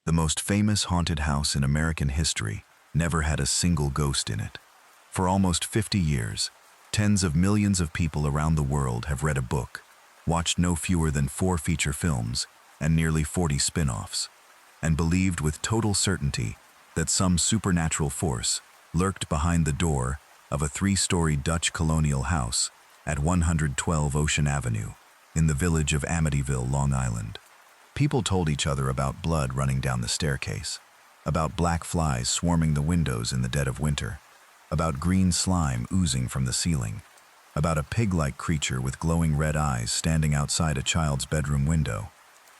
The most famous haunted house in American history never had a single ghost in it. For almost 50 years, tens of millions of people around the world have read a book, watched no fewer than 4 feature films and nearly 40 spin-offs, and believed with total certainty that some supernatural force lurked behind the door of a 3-story Dutch colonial house at 112 Ocean Avenue in the village of Amityville, Long Island. People told each other about blood running down the staircase, about black flies swarming the windows in the dead of winter, about green slime oozing from the ceiling, about a pig-like creature with glowing red eyes standing outside a child's bedroom window.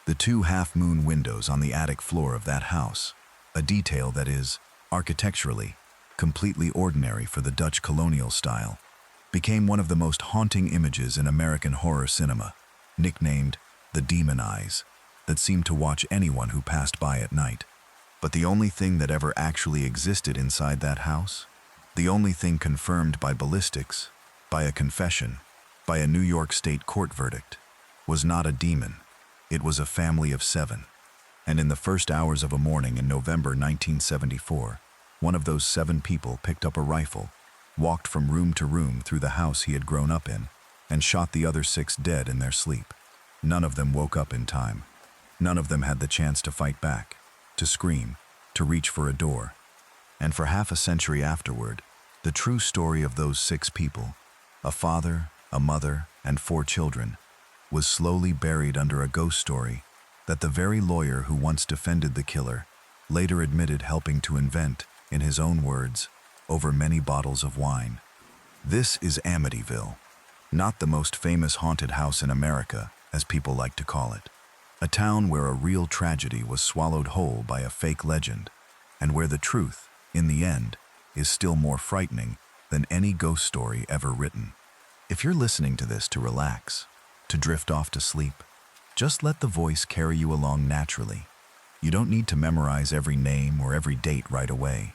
The 2 half-moon windows on the attic floor of that house, a detail that is, architecturally, completely ordinary for the Dutch colonial style, became one of the most haunting images in American horror cinema, nicknamed the Demon Eyes, that seemed to watch anyone who passed by at night. But the only thing that ever actually existed inside that house, the only thing confirmed by ballistics, by a confession, by a New York State court verdict, was not a demon. It was a family of 7. And in the first hours of a morning in November 1974, one of those 7 people picked up a rifle, walked from room to room through the house he had grown up in, and shot the other 6 dead in their sleep. None of them woke up in time. None of them had the chance to fight back, to scream, to reach for a door. And for half a century afterward, the true story of those 6 people, a father, a mother, and 4 children, was slowly buried under a ghost story that the very lawyer who once defended the killer later admitted helping to invent, in his own words, over many bottles of wine. This is Amityville, not the most famous haunted house in America, as people like to call it. A town where a real tragedy was swallowed whole by a fake legend, and where the truth, in the end, is still more frightening than any ghost story ever written. If you're listening to this to relax, to drift off to sleep, just let the voice carry you along naturally. You don't need to memorize every name or every date right away.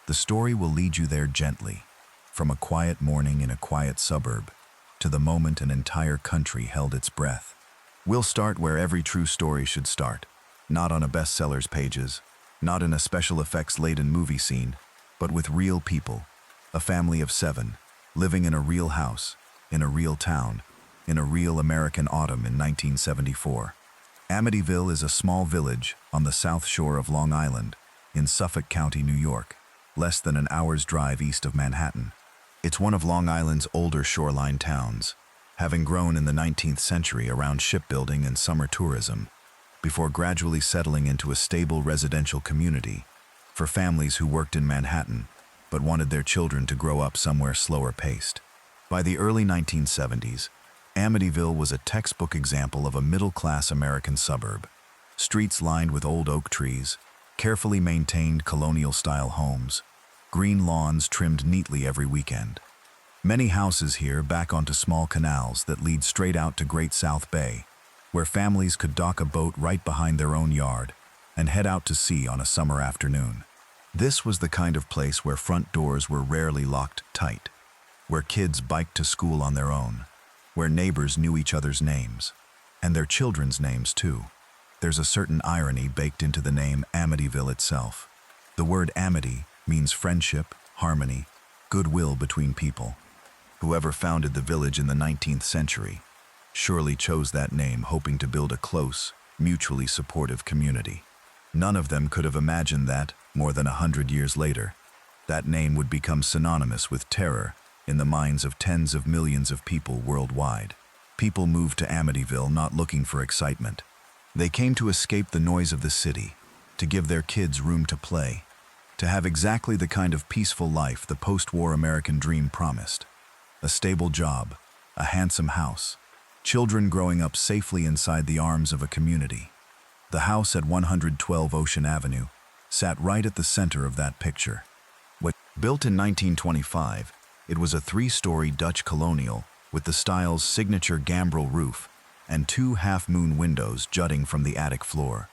The story will lead you there gently, from a quiet morning in a quiet suburb to the moment an entire country held its breath. We'll start where every true story should start, not on a bestseller's pages, not in a special effects-laden movie scene, but with real people, a family of 7, living in a real house, in a real town, in a real American autumn in 1974. Amityville is a small village on the south shore of Long Island, in Suffolk County, New York, less than an hour's drive east of Manhattan. It's one of Long Island's older shoreline towns, having grown in the 19th century around shipbuilding and summer tourism, before gradually settling into a stable residential community for families who worked in Manhattan but wanted their children to grow up somewhere slower paced. By the early 1970s, Amityville was a textbook example of a middle-class American suburb. Streets lined with old oak trees, carefully maintained colonial-style homes, green lawns trimmed neatly every weekend. Many houses here back onto small canals that lead straight out to Great South Bay, where families could dock a boat right behind their own yard and head out to sea on a summer afternoon. This was the kind of place where front doors were rarely locked tight, where kids biked to school on their own, where neighbors knew each other's names, and their children's names too. There's a certain irony baked into the name Amityville itself. The word amity means friendship, harmony, goodwill between people. Whoever founded the village in the 19th century surely chose that name hoping to build a close, mutually supportive community. None of them could have imagined that, more than 100 years later, that name would become synonymous with terror in the minds of tens of millions of people worldwide. People moved to Amityville not looking for excitement. They came to escape the noise of the city, to give their kids room to play, to have exactly the kind of peaceful life the post-war American dream promised. A stable job, a handsome house, children growing up safely inside the arms of a community. The house at 112 Ocean Avenue sat right at the center of that picture. Built in 1925, it was a 3-story Dutch colonial with the style's signature gambrel roof and 2 half-moon windows jutting from the attic floor.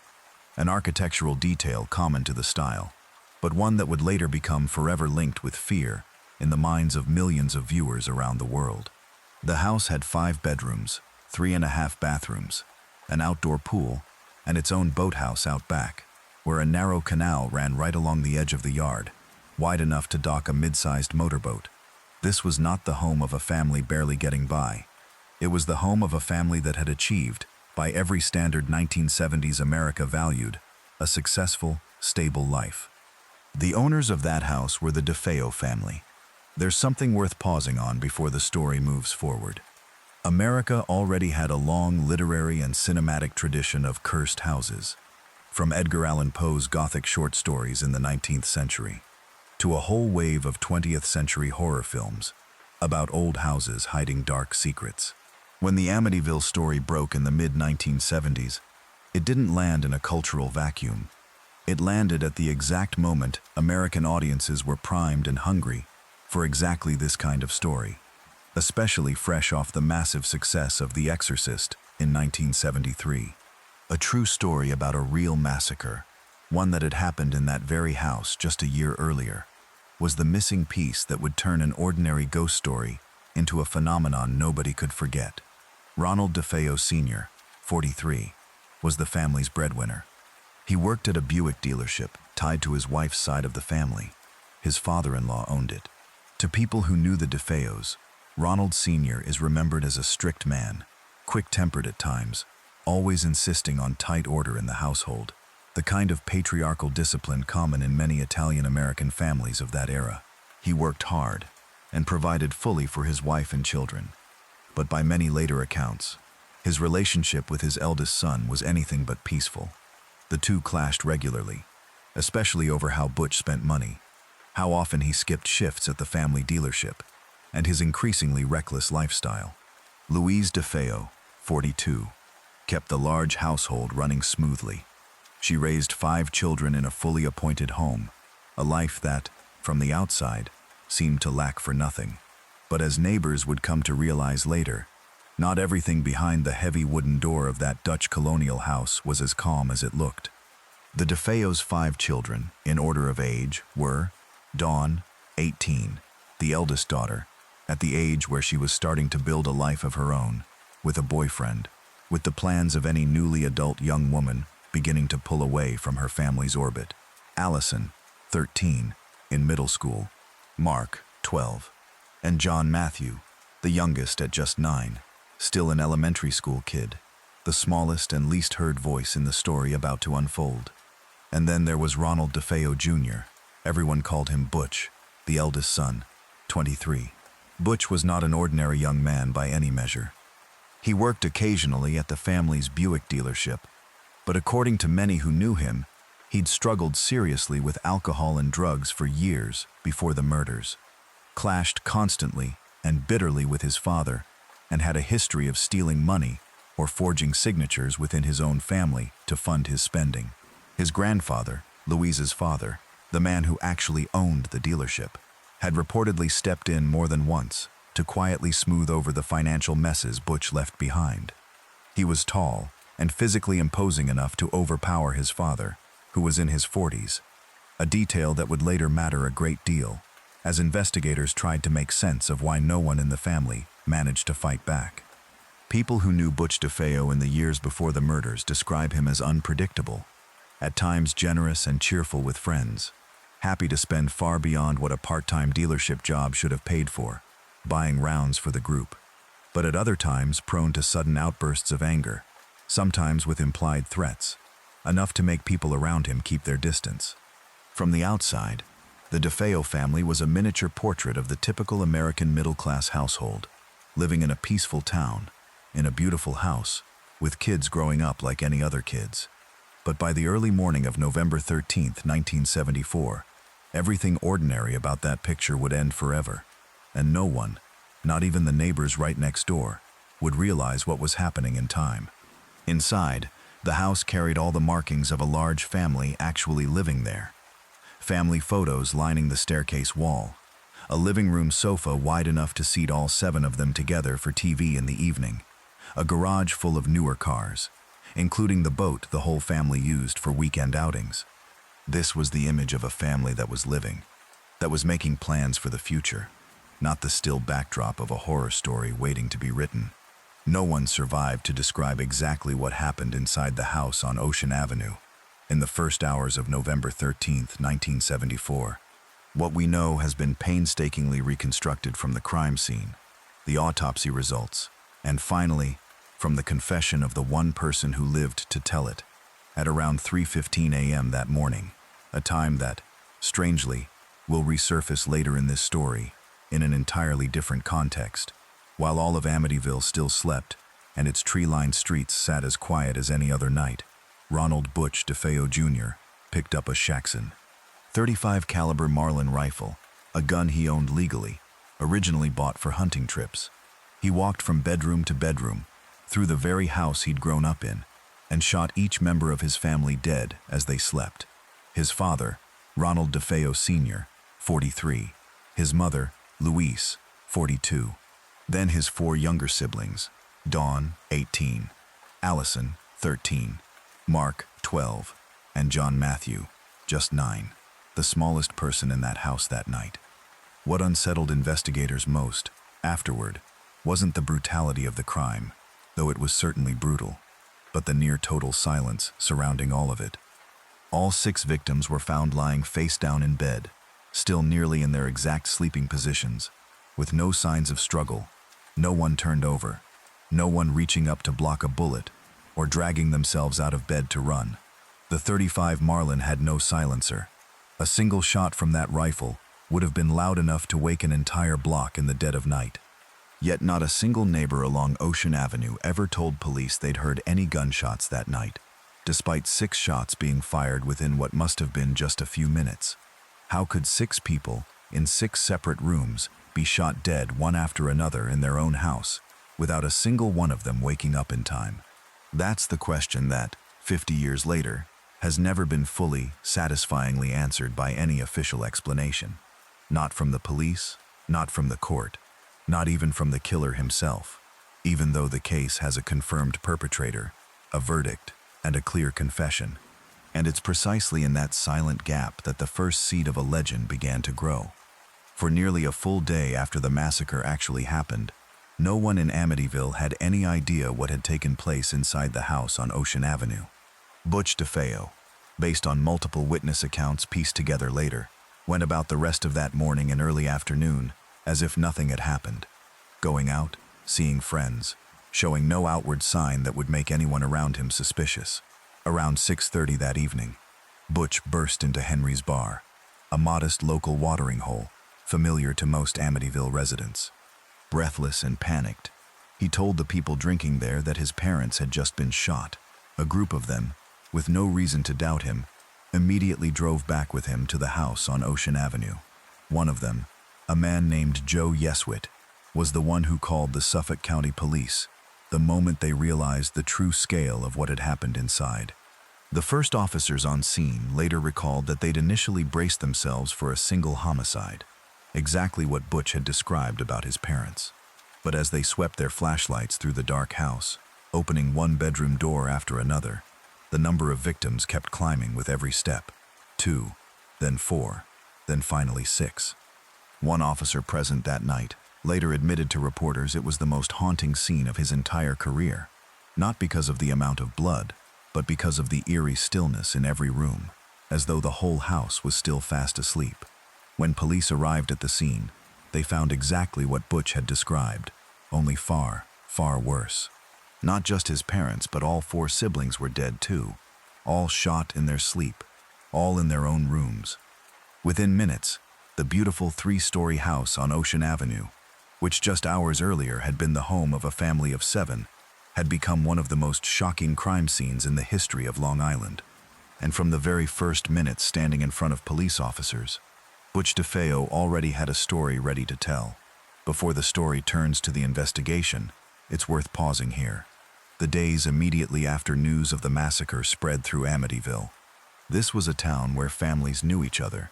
An architectural detail common to the style, but one that would later become forever linked with fear in the minds of millions of viewers around the world. The house had 5 bedrooms, 3.5 bathrooms, an outdoor pool, and its own boathouse out back, where a narrow canal ran right along the edge of the yard, wide enough to dock a mid-sized motorboat. This was not the home of a family barely getting by. It was the home of a family that had achieved, by every standard 1970s America valued, a successful, stable life. The owners of that house were the DeFeo family. There's something worth pausing on before the story moves forward. America already had a long literary and cinematic tradition of cursed houses, from Edgar Allan Poe's Gothic short stories in the 19th century, to a whole wave of 20th century horror films about old houses hiding dark secrets. When the Amityville story broke in the mid-1970s, it didn't land in a cultural vacuum. It landed at the exact moment American audiences were primed and hungry for exactly this kind of story, especially fresh off the massive success of The Exorcist in 1973. A true story about a real massacre, one that had happened in that very house just a year earlier, was the missing piece that would turn an ordinary ghost story into a phenomenon nobody could forget. Ronald DeFeo Sr., 43, was the family's breadwinner. He worked at a Buick dealership tied to his wife's side of the family. His father-in-law owned it. To people who knew the DeFeos, Ronald Sr. is remembered as a strict man, quick-tempered at times, always insisting on tight order in the household, the kind of patriarchal discipline common in many Italian-American families of that era. He worked hard and provided fully for his wife and children. But by many later accounts, his relationship with his eldest son was anything but peaceful. The two clashed regularly, especially over how Butch spent money, how often he skipped shifts at the family dealership, and his increasingly reckless lifestyle. Louise DeFeo, 42, kept the large household running smoothly. She raised 5 children in a fully appointed home, a life that, from the outside, seemed to lack for nothing. But as neighbors would come to realize later, not everything behind the heavy wooden door of that Dutch colonial house was as calm as it looked. The DeFeo's 5 children, in order of age, were Dawn, 18, the eldest daughter, at the age where she was starting to build a life of her own, with a boyfriend, with the plans of any newly adult young woman beginning to pull away from her family's orbit. Allison, 13, in middle school, Mark, 12, and John Matthew, the youngest at just 9, still an elementary school kid, the smallest and least heard voice in the story about to unfold. And then there was Ronald DeFeo Jr. Everyone called him Butch, the eldest son, 23. Butch was not an ordinary young man by any measure. He worked occasionally at the family's Buick dealership, but according to many who knew him, he'd struggled seriously with alcohol and drugs for years before the murders, clashed constantly and bitterly with his father, and had a history of stealing money or forging signatures within his own family to fund his spending. His grandfather, Louise's father, the man who actually owned the dealership, had reportedly stepped in more than once to quietly smooth over the financial messes Butch left behind. He was tall and physically imposing enough to overpower his father, who was in his 40s, a detail that would later matter a great deal, as investigators tried to make sense of why no one in the family managed to fight back. People who knew Butch DeFeo in the years before the murders describe him as unpredictable, at times generous and cheerful with friends, happy to spend far beyond what a part-time dealership job should have paid for, buying rounds for the group, but at other times prone to sudden outbursts of anger, sometimes with implied threats, enough to make people around him keep their distance. From the outside, the DeFeo family was a miniature portrait of the typical American middle-class household, living in a peaceful town, in a beautiful house, with kids growing up like any other kids. But by the early morning of November 13, 1974, everything ordinary about that picture would end forever, and no one, not even the neighbors right next door, would realize what was happening in time. Inside, the house carried all the markings of a large family actually living there. Family photos lining the staircase wall, a living room sofa wide enough to seat all 7 of them together for TV in the evening, a garage full of newer cars, including the boat the whole family used for weekend outings. This was the image of a family that was living, that was making plans for the future, not the still backdrop of a horror story waiting to be written. No one survived to describe exactly what happened inside the house on Ocean Avenue, in the first hours of November 13th, 1974. What we know has been painstakingly reconstructed from the crime scene, the autopsy results, and finally, from the confession of the one person who lived to tell it, at around 3:15 a.m. that morning, a time that, strangely, will resurface later in this story in an entirely different context. While all of Amityville still slept, and its tree-lined streets sat as quiet as any other night, Ronald Butch DeFeo Jr. picked up a Shaxson .35 caliber Marlin rifle, a gun he owned legally, originally bought for hunting trips. He walked from bedroom to bedroom, through the very house he'd grown up in, and shot each member of his family dead as they slept. His father, Ronald DeFeo Sr., 43, his mother, Louise, 42, then his 4 younger siblings, Dawn, 18, Allison, 13, Mark, 12, and John Matthew, just 9, the smallest person in that house that night. What unsettled investigators most, afterward, wasn't the brutality of the crime, though it was certainly brutal, but the near-total silence surrounding all of it. All 6 victims were found lying face down in bed, still nearly in their exact sleeping positions, with no signs of struggle, no one turned over, no one reaching up to block a bullet or dragging themselves out of bed to run. The .35 Marlin had no silencer. A single shot from that rifle would have been loud enough to wake an entire block in the dead of night. Yet not a single neighbor along Ocean Avenue ever told police they'd heard any gunshots that night, despite 6 shots being fired within what must have been just a few minutes. How could 6 people, in 6 separate rooms, be shot dead one after another in their own house, without a single one of them waking up in time? That's the question that, 50 years later, has never been fully, satisfyingly answered by any official explanation. Not from the police, not from the court, not even from the killer himself, even though the case has a confirmed perpetrator, a verdict, and a clear confession. And it's precisely in that silent gap that the first seed of a legend began to grow. For nearly a full day after the massacre actually happened, no one in Amityville had any idea what had taken place inside the house on Ocean Avenue. Butch DeFeo, based on multiple witness accounts pieced together later, went about the rest of that morning and early afternoon as if nothing had happened, going out, seeing friends, showing no outward sign that would make anyone around him suspicious. Around 6:30 that evening, Butch burst into Henry's Bar, a modest local watering hole familiar to most Amityville residents. Breathless and panicked, he told the people drinking there that his parents had just been shot. A group of them, with no reason to doubt him, immediately drove back with him to the house on Ocean Avenue. One of them, a man named Joe Yeswit, was the one who called the Suffolk County Police the moment they realized the true scale of what had happened inside. The first officers on scene later recalled that they'd initially braced themselves for a single homicide, exactly what Butch had described about his parents. But as they swept their flashlights through the dark house, opening one bedroom door after another, the number of victims kept climbing with every step. 2, then 4, then finally 6. One officer present that night later admitted to reporters it was the most haunting scene of his entire career, not because of the amount of blood, but because of the eerie stillness in every room, as though the whole house was still fast asleep. When police arrived at the scene, they found exactly what Butch had described, only far, far worse. Not just his parents, but all 4 siblings were dead too, all shot in their sleep, all in their own rooms. Within minutes, the beautiful 3-story house on Ocean Avenue, which just hours earlier had been the home of a family of 7, had become one of the most shocking crime scenes in the history of Long Island. And from the very first minute standing in front of police officers, Butch DeFeo already had a story ready to tell. Before the story turns to the investigation, it's worth pausing here. The days immediately after news of the massacre spread through Amityville. This was a town where families knew each other,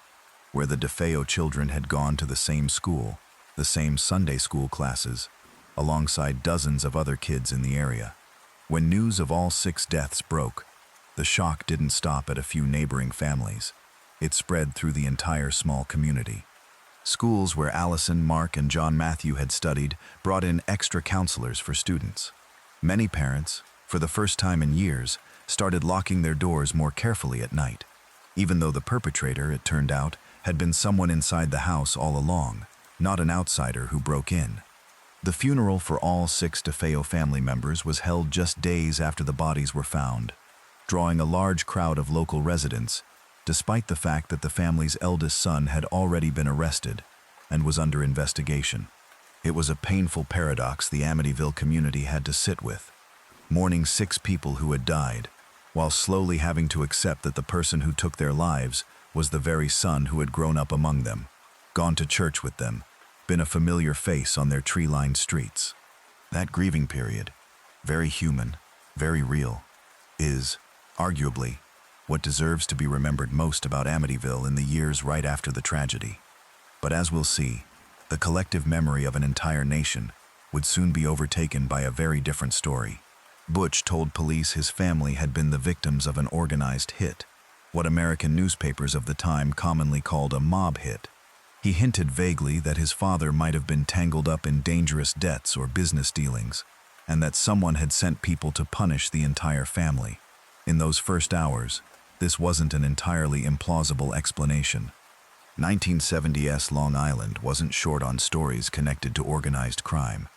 where the DeFeo children had gone to the same school, the same Sunday school classes, alongside dozens of other kids in the area. When news of all 6 deaths broke, the shock didn't stop at a few neighboring families. It spread through the entire small community. Schools where Allison, Mark, and John Matthew had studied brought in extra counselors for students. Many parents, for the first time in years, started locking their doors more carefully at night, even though the perpetrator, it turned out, had been someone inside the house all along, not an outsider who broke in. The funeral for all 6 DeFeo family members was held just days after the bodies were found, drawing a large crowd of local residents, despite the fact that the family's eldest son had already been arrested and was under investigation. It was a painful paradox the Amityville community had to sit with, mourning 6 people who had died, while slowly having to accept that the person who took their lives was the very son who had grown up among them, gone to church with them, been a familiar face on their tree-lined streets. That grieving period, very human, very real, is, arguably, what deserves to be remembered most about Amityville in the years right after the tragedy. But as we'll see, the collective memory of an entire nation would soon be overtaken by a very different story. Butch told police his family had been the victims of an organized hit, what American newspapers of the time commonly called a mob hit. He hinted vaguely that his father might have been tangled up in dangerous debts or business dealings, and that someone had sent people to punish the entire family. In those first hours, this wasn't an entirely implausible explanation. 1970s Long Island wasn't short on stories connected to organized crime,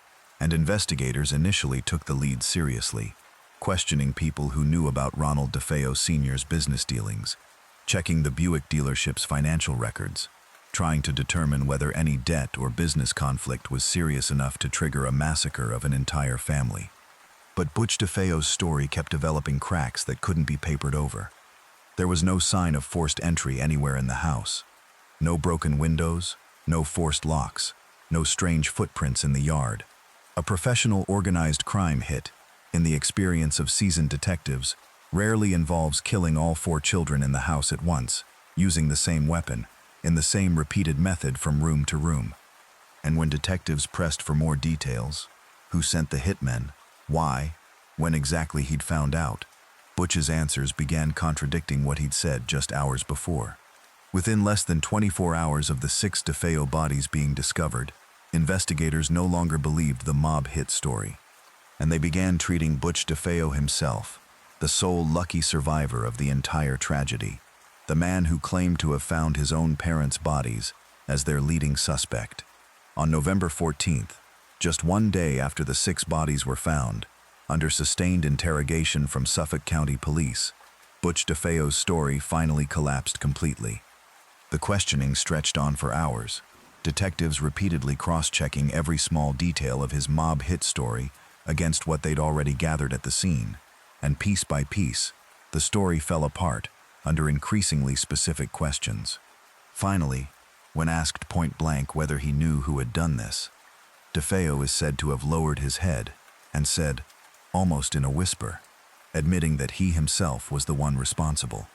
and investigators initially took the lead seriously, questioning people who knew about Ronald DeFeo Sr.'s business dealings, checking the Buick dealership's financial records, trying to determine whether any debt or business conflict was serious enough to trigger a massacre of an entire family. But Butch DeFeo's story kept developing cracks that couldn't be papered over. There was no sign of forced entry anywhere in the house. No broken windows, no forced locks, no strange footprints in the yard. A professional organized crime hit, in the experience of seasoned detectives, rarely involves killing all 4 children in the house at once, using the same weapon, in the same repeated method from room to room. And when detectives pressed for more details, who sent the hitmen, why, when exactly he'd found out, Butch's answers began contradicting what he'd said just hours before. Within less than 24 hours of the 6 DeFeo bodies being discovered, investigators no longer believed the mob hit story, and they began treating Butch DeFeo himself, the sole lucky survivor of the entire tragedy, the man who claimed to have found his own parents' bodies, as their leading suspect. On November 14th, just one day after the 6 bodies were found, under sustained interrogation from Suffolk County Police, Butch DeFeo's story finally collapsed completely. The questioning stretched on for hours, detectives repeatedly cross-checking every small detail of his mob hit story against what they'd already gathered at the scene, and piece by piece, the story fell apart under increasingly specific questions. Finally, when asked point-blank whether he knew who had done this, DeFeo is said to have lowered his head and said, almost in a whisper, admitting that he himself was the one responsible.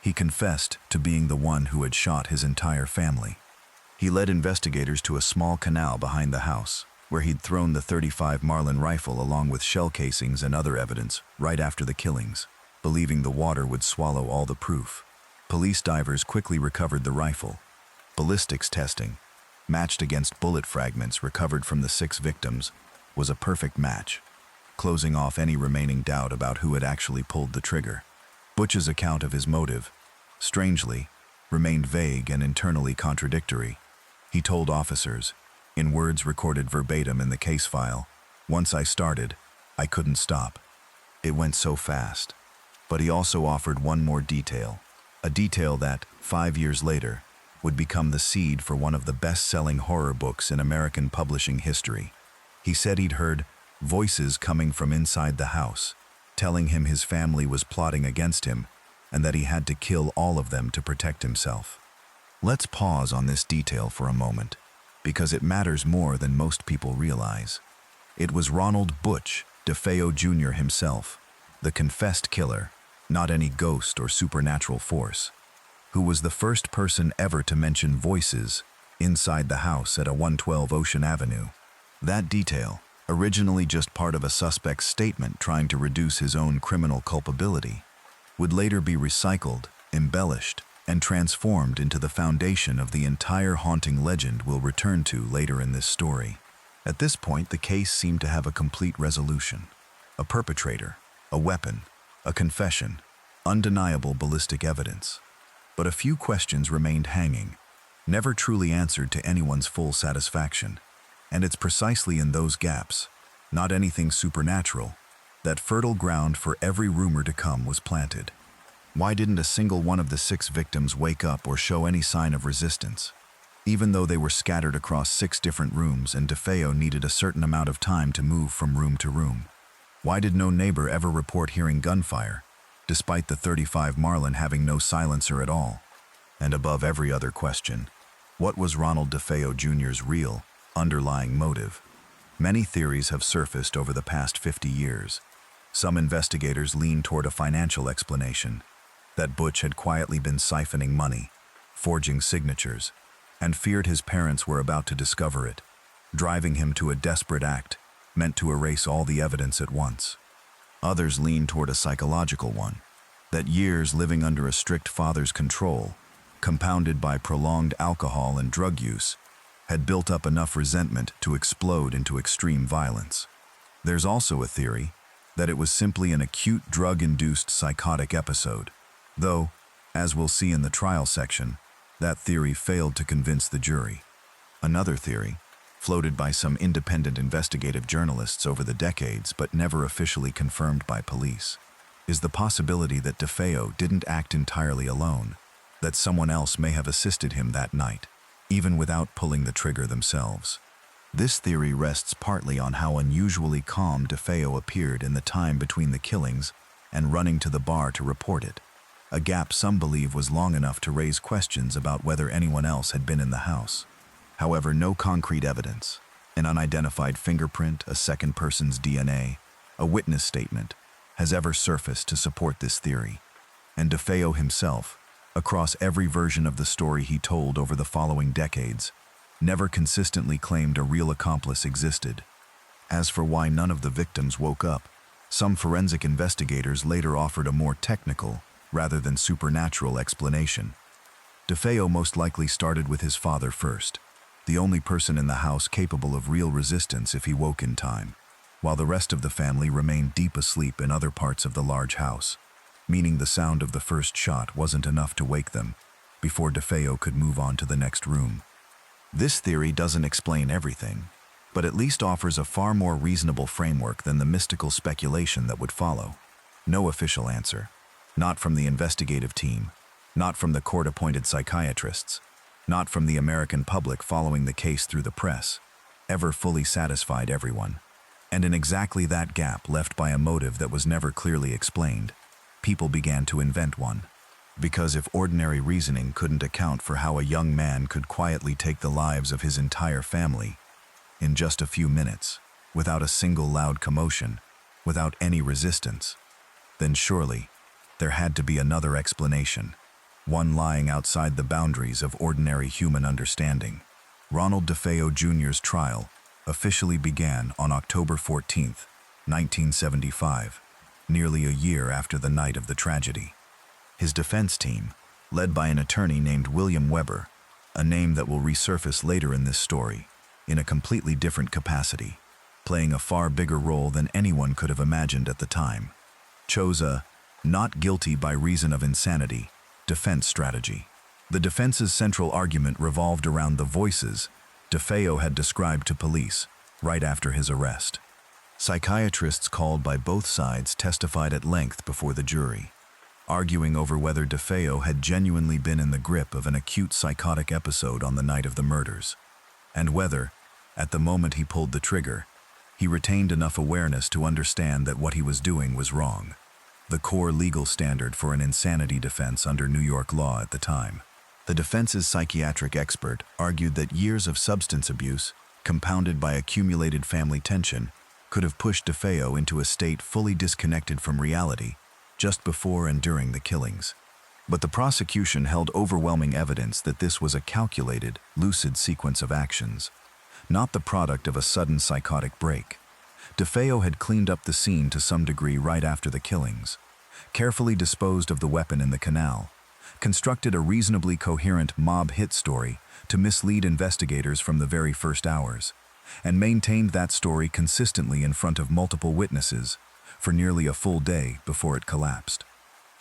He confessed to being the one who had shot his entire family. He led investigators to a small canal behind the house, where he'd thrown the .35 Marlin rifle along with shell casings and other evidence right after the killings, believing the water would swallow all the proof. Police divers quickly recovered the rifle. Ballistics testing, matched against bullet fragments recovered from the 6 victims, was a perfect match, closing off any remaining doubt about who had actually pulled the trigger. Butch's account of his motive, strangely, remained vague and internally contradictory. He told officers, in words recorded verbatim in the case file, "Once I started, I couldn't stop. It went so fast." But he also offered one more detail, a detail that, 5 years later, would become the seed for one of the best-selling horror books in American publishing history. He said he'd heard voices coming from inside the house, telling him his family was plotting against him and that he had to kill all of them to protect himself. Let's pause on this detail for a moment, because it matters more than most people realize. It was Ronald Butch DeFeo Jr. himself, the confessed killer, not any ghost or supernatural force, who was the first person ever to mention voices inside the house at a 112 Ocean Avenue. That detail, originally just part of a suspect's statement trying to reduce his own criminal culpability, would later be recycled, embellished, and transformed into the foundation of the entire haunting legend we'll return to later in this story. At this point, the case seemed to have a complete resolution. A perpetrator, a weapon, a confession, undeniable ballistic evidence. But a few questions remained hanging, never truly answered to anyone's full satisfaction. And it's precisely in those gaps, not anything supernatural, that fertile ground for every rumor to come was planted. Why didn't a single one of the 6 victims wake up or show any sign of resistance? Even though they were scattered across 6 different rooms and DeFeo needed a certain amount of time to move from room to room. Why did no neighbor ever report hearing gunfire, despite the .35 Marlin having no silencer at all? And above every other question, what was Ronald DeFeo Jr.'s real, underlying motive? Many theories have surfaced over the past 50 years. Some investigators lean toward a financial explanation, that Butch had quietly been siphoning money, forging signatures, and feared his parents were about to discover it, driving him to a desperate act meant to erase all the evidence at once. Others lean toward a psychological one, that years living under a strict father's control, compounded by prolonged alcohol and drug use, had built up enough resentment to explode into extreme violence. There's also a theory that it was simply an acute drug-induced psychotic episode, though, as we'll see in the trial section, that theory failed to convince the jury. Another theory, floated by some independent investigative journalists over the decades but never officially confirmed by police, is the possibility that DeFeo didn't act entirely alone, that someone else may have assisted him that night, even without pulling the trigger themselves. This theory rests partly on how unusually calm DeFeo appeared in the time between the killings and running to the bar to report it, a gap some believe was long enough to raise questions about whether anyone else had been in the house. However, no concrete evidence, an unidentified fingerprint, a second person's DNA, a witness statement, has ever surfaced to support this theory. And DeFeo himself, across every version of the story he told over the following decades, never consistently claimed a real accomplice existed. As for why none of the victims woke up, some forensic investigators later offered a more technical, rather than supernatural explanation. DeFeo most likely started with his father first, the only person in the house capable of real resistance if he woke in time, while the rest of the family remained deep asleep in other parts of the large house, meaning the sound of the first shot wasn't enough to wake them before DeFeo could move on to the next room. This theory doesn't explain everything, but at least offers a far more reasonable framework than the mystical speculation that would follow. No official answer. Not from the investigative team, not from the court-appointed psychiatrists, not from the American public following the case through the press, ever fully satisfied everyone. And in exactly that gap left by a motive that was never clearly explained, people began to invent one. Because if ordinary reasoning couldn't account for how a young man could quietly take the lives of his entire family, in just a few minutes, without a single loud commotion, without any resistance, then surely there had to be another explanation, one lying outside the boundaries of ordinary human understanding. Ronald DeFeo Jr.'s trial officially began on October 14, 1975, nearly a year after the night of the tragedy. His defense team, led by an attorney named William Weber, a name that will resurface later in this story, in a completely different capacity, playing a far bigger role than anyone could have imagined at the time, chose a not guilty by reason of insanity defense strategy. The defense's central argument revolved around the voices DeFeo had described to police right after his arrest. Psychiatrists called by both sides testified at length before the jury, arguing over whether DeFeo had genuinely been in the grip of an acute psychotic episode on the night of the murders, and whether, at the moment he pulled the trigger, he retained enough awareness to understand that what he was doing was wrong, the core legal standard for an insanity defense under New York law at the time. The defense's psychiatric expert argued that years of substance abuse, compounded by accumulated family tension, could have pushed DeFeo into a state fully disconnected from reality just before and during the killings. But the prosecution held overwhelming evidence that this was a calculated, lucid sequence of actions, not the product of a sudden psychotic break. DeFeo had cleaned up the scene to some degree right after the killings, carefully disposed of the weapon in the canal, constructed a reasonably coherent mob hit story to mislead investigators from the very first hours, and maintained that story consistently in front of multiple witnesses, for nearly a full day before it collapsed.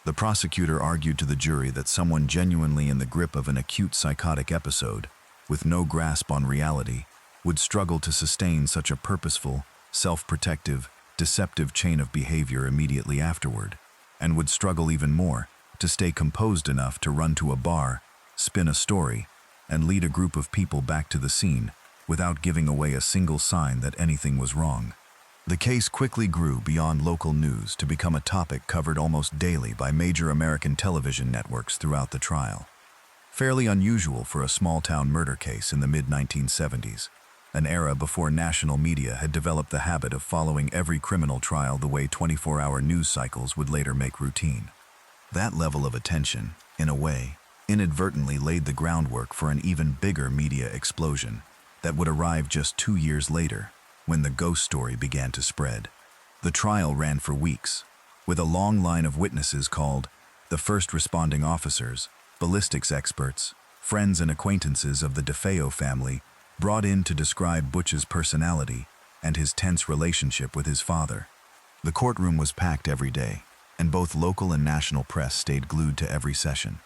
The prosecutor argued to the jury that someone genuinely in the grip of an acute psychotic episode, with no grasp on reality, would struggle to sustain such a purposeful, self-protective, deceptive chain of behavior immediately afterward, and would struggle even more to stay composed enough to run to a bar, spin a story, and lead a group of people back to the scene without giving away a single sign that anything was wrong. The case quickly grew beyond local news to become a topic covered almost daily by major American television networks throughout the trial. Fairly unusual for a small-town murder case in the mid-1970s, an era before national media had developed the habit of following every criminal trial the way 24-hour news cycles would later make routine. That level of attention, in a way, inadvertently laid the groundwork for an even bigger media explosion that would arrive just 2 years later, when the ghost story began to spread. The trial ran for weeks, with a long line of witnesses called the first responding officers, ballistics experts, friends and acquaintances of the DeFeo family, brought in to describe Butch's personality and his tense relationship with his father. The courtroom was packed every day, and both local and national press stayed glued to every session.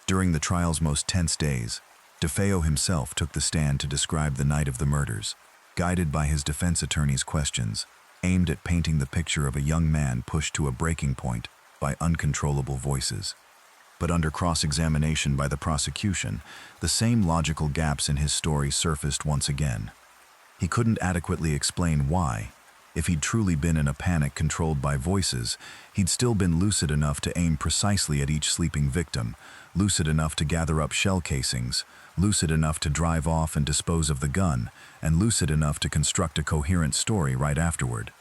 During the trial's most tense days, DeFeo himself took the stand to describe the night of the murders, guided by his defense attorney's questions, aimed at painting the picture of a young man pushed to a breaking point by uncontrollable voices. But under cross-examination by the prosecution, the same logical gaps in his story surfaced once again. He couldn't adequately explain why. If he'd truly been in a panic controlled by voices, he'd still been lucid enough to aim precisely at each sleeping victim, lucid enough to gather up shell casings, lucid enough to drive off and dispose of the gun, and lucid enough to construct a coherent story right afterward.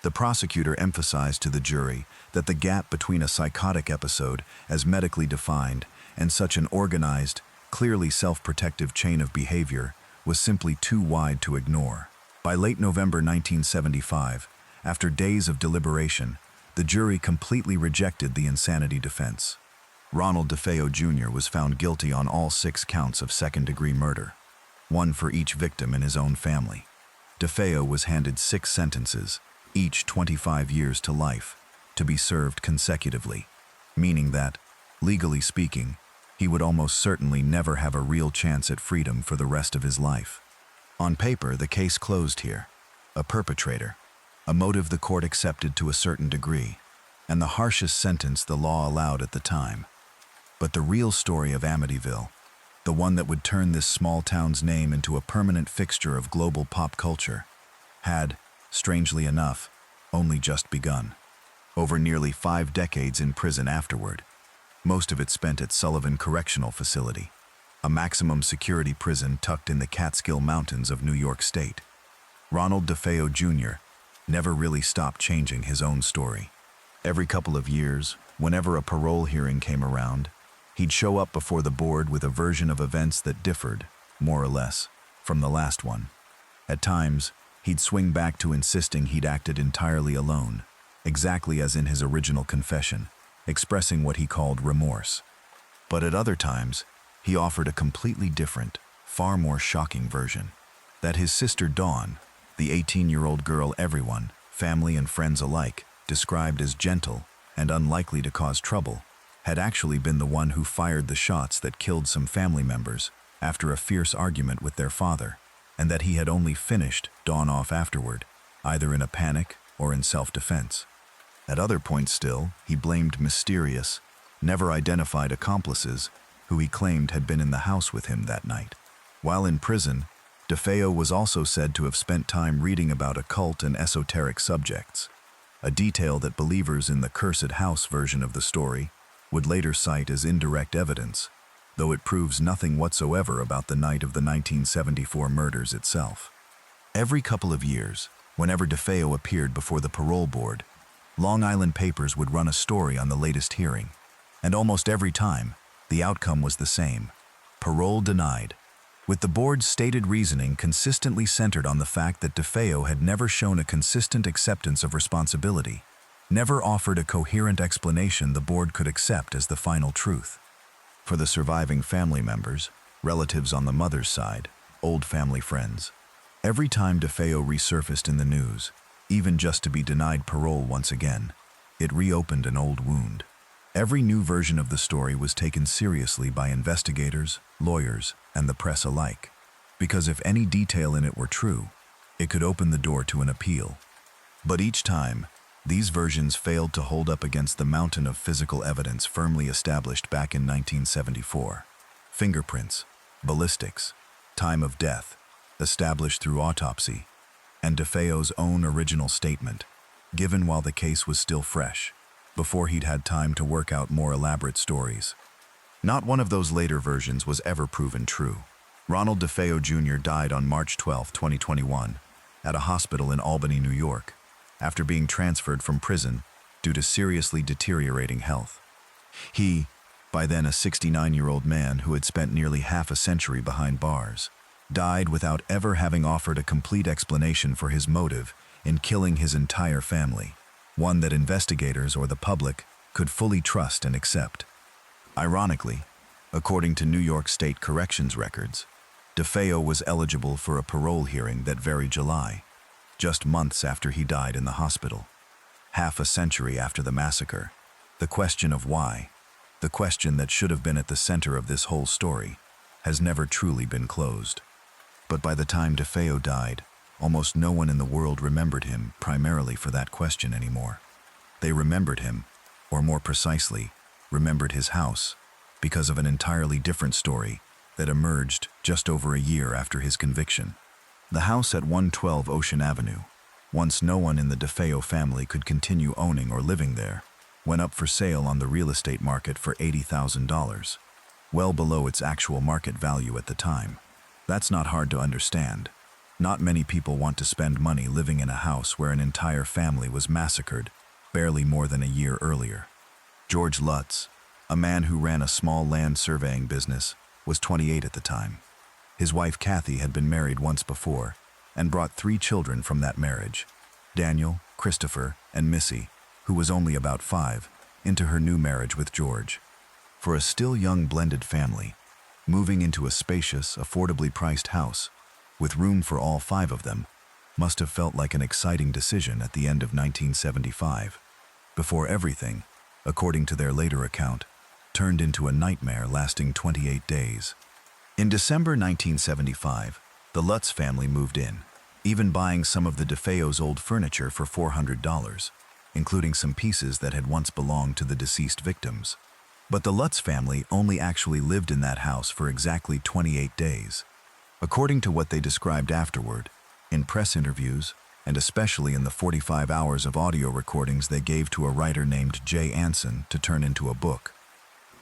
The prosecutor emphasized to the jury that the gap between a psychotic episode, as medically defined, and such an organized, clearly self-protective chain of behavior was simply too wide to ignore. By late November 1975, after days of deliberation, the jury completely rejected the insanity defense. Ronald DeFeo Jr. was found guilty on all 6 counts of second-degree murder, one for each victim in his own family. DeFeo was handed 6 sentences, each 25 years to life, to be served consecutively, meaning that, legally speaking, he would almost certainly never have a real chance at freedom for the rest of his life. On paper, the case closed here. A perpetrator, a motive the court accepted to a certain degree, and the harshest sentence the law allowed at the time. But the real story of Amityville, the one that would turn this small town's name into a permanent fixture of global pop culture, had, strangely enough, only just begun. Over nearly 5 decades in prison afterward, most of it spent at Sullivan Correctional Facility, a maximum security prison tucked in the Catskill Mountains of New York State. Ronald DeFeo Jr. never really stopped changing his own story. Every couple of years, whenever a parole hearing came around, he'd show up before the board with a version of events that differed, more or less, from the last one. At times, he'd swing back to insisting he'd acted entirely alone, exactly as in his original confession, expressing what he called remorse. But at other times, he offered a completely different, far more shocking version. That his sister Dawn, the 18-year-old girl everyone, family and friends alike, described as gentle and unlikely to cause trouble, had actually been the one who fired the shots that killed some family members after a fierce argument with their father, and that he had only finished Dawn off afterward, either in a panic or in self-defense. At other points still, he blamed mysterious, never identified accomplices who he claimed had been in the house with him that night. While in prison, DeFeo was also said to have spent time reading about occult and esoteric subjects, a detail that believers in the Cursed House version of the story would later cite as indirect evidence, though it proves nothing whatsoever about the night of the 1974 murders itself. Every couple of years, whenever DeFeo appeared before the parole board, Long Island papers would run a story on the latest hearing, and almost every time, the outcome was the same: parole denied, with the board's stated reasoning consistently centered on the fact that DeFeo had never shown a consistent acceptance of responsibility, never offered a coherent explanation the board could accept as the final truth. For the surviving family members, relatives on the mother's side, old family friends, every time DeFeo resurfaced in the news, even just to be denied parole once again. It reopened an old wound. Every new version of the story was taken seriously by investigators, lawyers, and the press alike, because if any detail in it were true, it could open the door to an appeal. But each time, these versions failed to hold up against the mountain of physical evidence firmly established back in 1974. Fingerprints, ballistics, time of death, established through autopsy, and DeFeo's own original statement, given while the case was still fresh, before he'd had time to work out more elaborate stories. Not one of those later versions was ever proven true. Ronald DeFeo Jr. died on March 12, 2021, at a hospital in Albany, New York, after being transferred from prison due to seriously deteriorating health. He, by then a 69-year-old man who had spent nearly half a century behind bars, died without ever having offered a complete explanation for his motive in killing his entire family, one that investigators or the public could fully trust and accept. Ironically, according to New York State Corrections records, DeFeo was eligible for a parole hearing that very July, just months after he died in the hospital. Half a century after the massacre, the question of why, the question that should have been at the center of this whole story, has never truly been closed. But by the time DeFeo died, almost no one in the world remembered him primarily for that question anymore. They remembered him, or more precisely, remembered his house, because of an entirely different story that emerged just over a year after his conviction. The house at 112 Ocean Avenue, once no one in the DeFeo family could continue owning or living there, went up for sale on the real estate market for $80,000, well below its actual market value at the time. That's not hard to understand. Not many people want to spend money living in a house where an entire family was massacred barely more than a year earlier. George Lutz, a man who ran a small land surveying business, was 28 at the time. His wife Kathy had been married once before and brought 3 children from that marriage, Daniel, Christopher, and Missy, who was only about 5, into her new marriage with George. For a still young blended family, moving into a spacious, affordably priced house, with room for all 5 of them, must have felt like an exciting decision at the end of 1975, before everything, according to their later account, turned into a nightmare lasting 28 days. In December 1975, the Lutz family moved in, even buying some of the DeFeo's old furniture for $400, including some pieces that had once belonged to the deceased victims. But the Lutz family only actually lived in that house for exactly 28 days. According to what they described afterward, in press interviews, and especially in the 45 hours of audio recordings they gave to a writer named Jay Anson to turn into a book,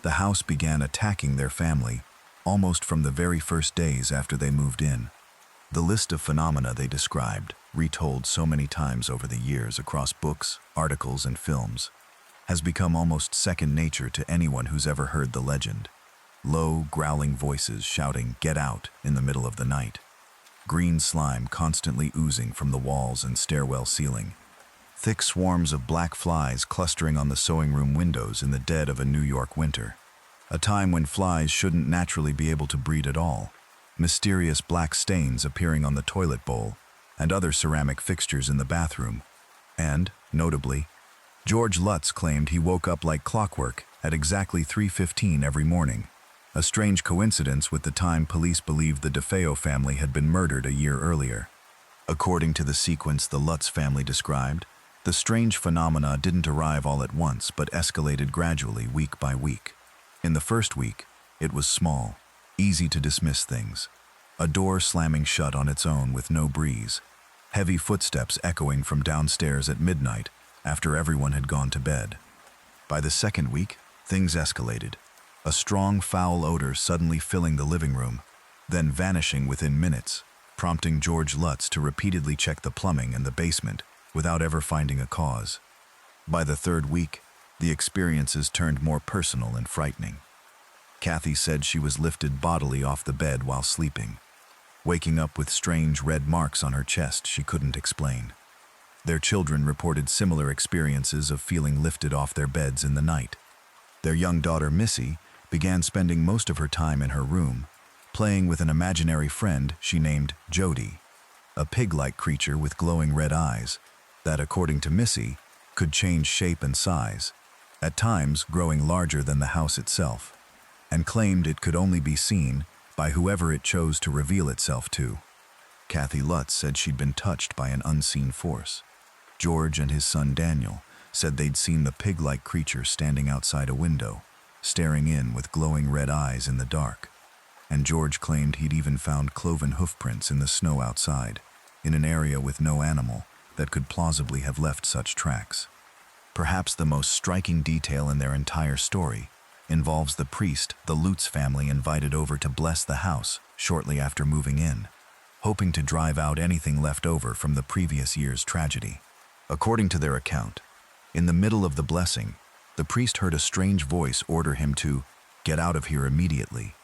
the house began attacking their family almost from the very first days after they moved in. The list of phenomena they described, retold so many times over the years across books, articles, and films, has become almost second nature to anyone who's ever heard the legend. Low, growling voices shouting, "Get out," in the middle of the night. Green slime constantly oozing from the walls and stairwell ceiling. Thick swarms of black flies clustering on the sewing room windows in the dead of a New York winter, a time when flies shouldn't naturally be able to breed at all. Mysterious black stains appearing on the toilet bowl and other ceramic fixtures in the bathroom. And, notably, George Lutz claimed he woke up like clockwork at exactly 3:15 every morning, a strange coincidence with the time police believed the DeFeo family had been murdered a year earlier. According to the sequence the Lutz family described, the strange phenomena didn't arrive all at once but escalated gradually week by week. In the first week, it was small, easy to dismiss things. A door slamming shut on its own with no breeze. Heavy footsteps echoing from downstairs at midnight after everyone had gone to bed. By the second week, things escalated. A strong, foul odor suddenly filling the living room, then vanishing within minutes, prompting George Lutz to repeatedly check the plumbing and the basement without ever finding a cause. By the third week, the experiences turned more personal and frightening. Kathy said she was lifted bodily off the bed while sleeping, waking up with strange red marks on her chest she couldn't explain. Their children reported similar experiences of feeling lifted off their beds in the night. Their young daughter, Missy, began spending most of her time in her room, playing with an imaginary friend she named Jody, a pig-like creature with glowing red eyes that, according to Missy, could change shape and size, at times growing larger than the house itself, and claimed it could only be seen by whoever it chose to reveal itself to. Kathy Lutz said she'd been touched by an unseen force. George and his son Daniel said they'd seen the pig-like creature standing outside a window, staring in with glowing red eyes in the dark. And George claimed he'd even found cloven hoofprints in the snow outside, in an area with no animal that could plausibly have left such tracks. Perhaps the most striking detail in their entire story involves the priest the Lutz family invited over to bless the house shortly after moving in, hoping to drive out anything left over from the previous year's tragedy. According to their account, in the middle of the blessing, the priest heard a strange voice order him to get out of here immediately,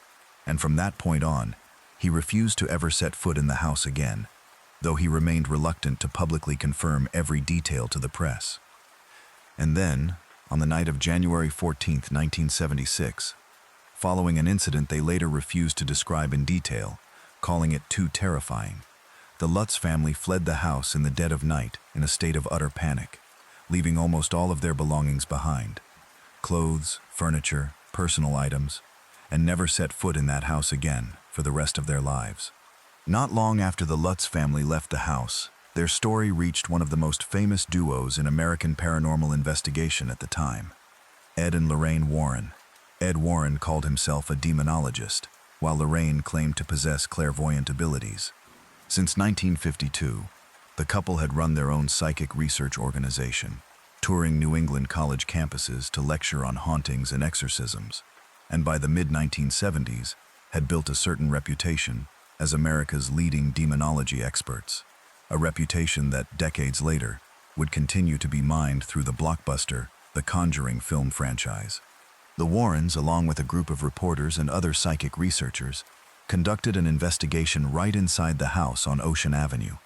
and from that point on, he refused to ever set foot in the house again, though he remained reluctant to publicly confirm every detail to the press. And then, on the night of January 14, 1976, following an incident they later refused to describe in detail, calling it too terrifying, the Lutz family fled the house in the dead of night in a state of utter panic, leaving almost all of their belongings behind: clothes, furniture, personal items, and never set foot in that house again for the rest of their lives. Not long after the Lutz family left the house, their story reached one of the most famous duos in American paranormal investigation at the time, Ed and Lorraine Warren. Ed Warren called himself a demonologist, while Lorraine claimed to possess clairvoyant abilities. Since 1952, the couple had run their own psychic research organization, touring New England college campuses to lecture on hauntings and exorcisms, and by the mid-1970s had built a certain reputation as America's leading demonology experts, a reputation that decades later would continue to be mined through the blockbuster The Conjuring film franchise. The Warrens, along with a group of reporters and other psychic researchers, conducted an investigation right inside the house on Ocean Avenue,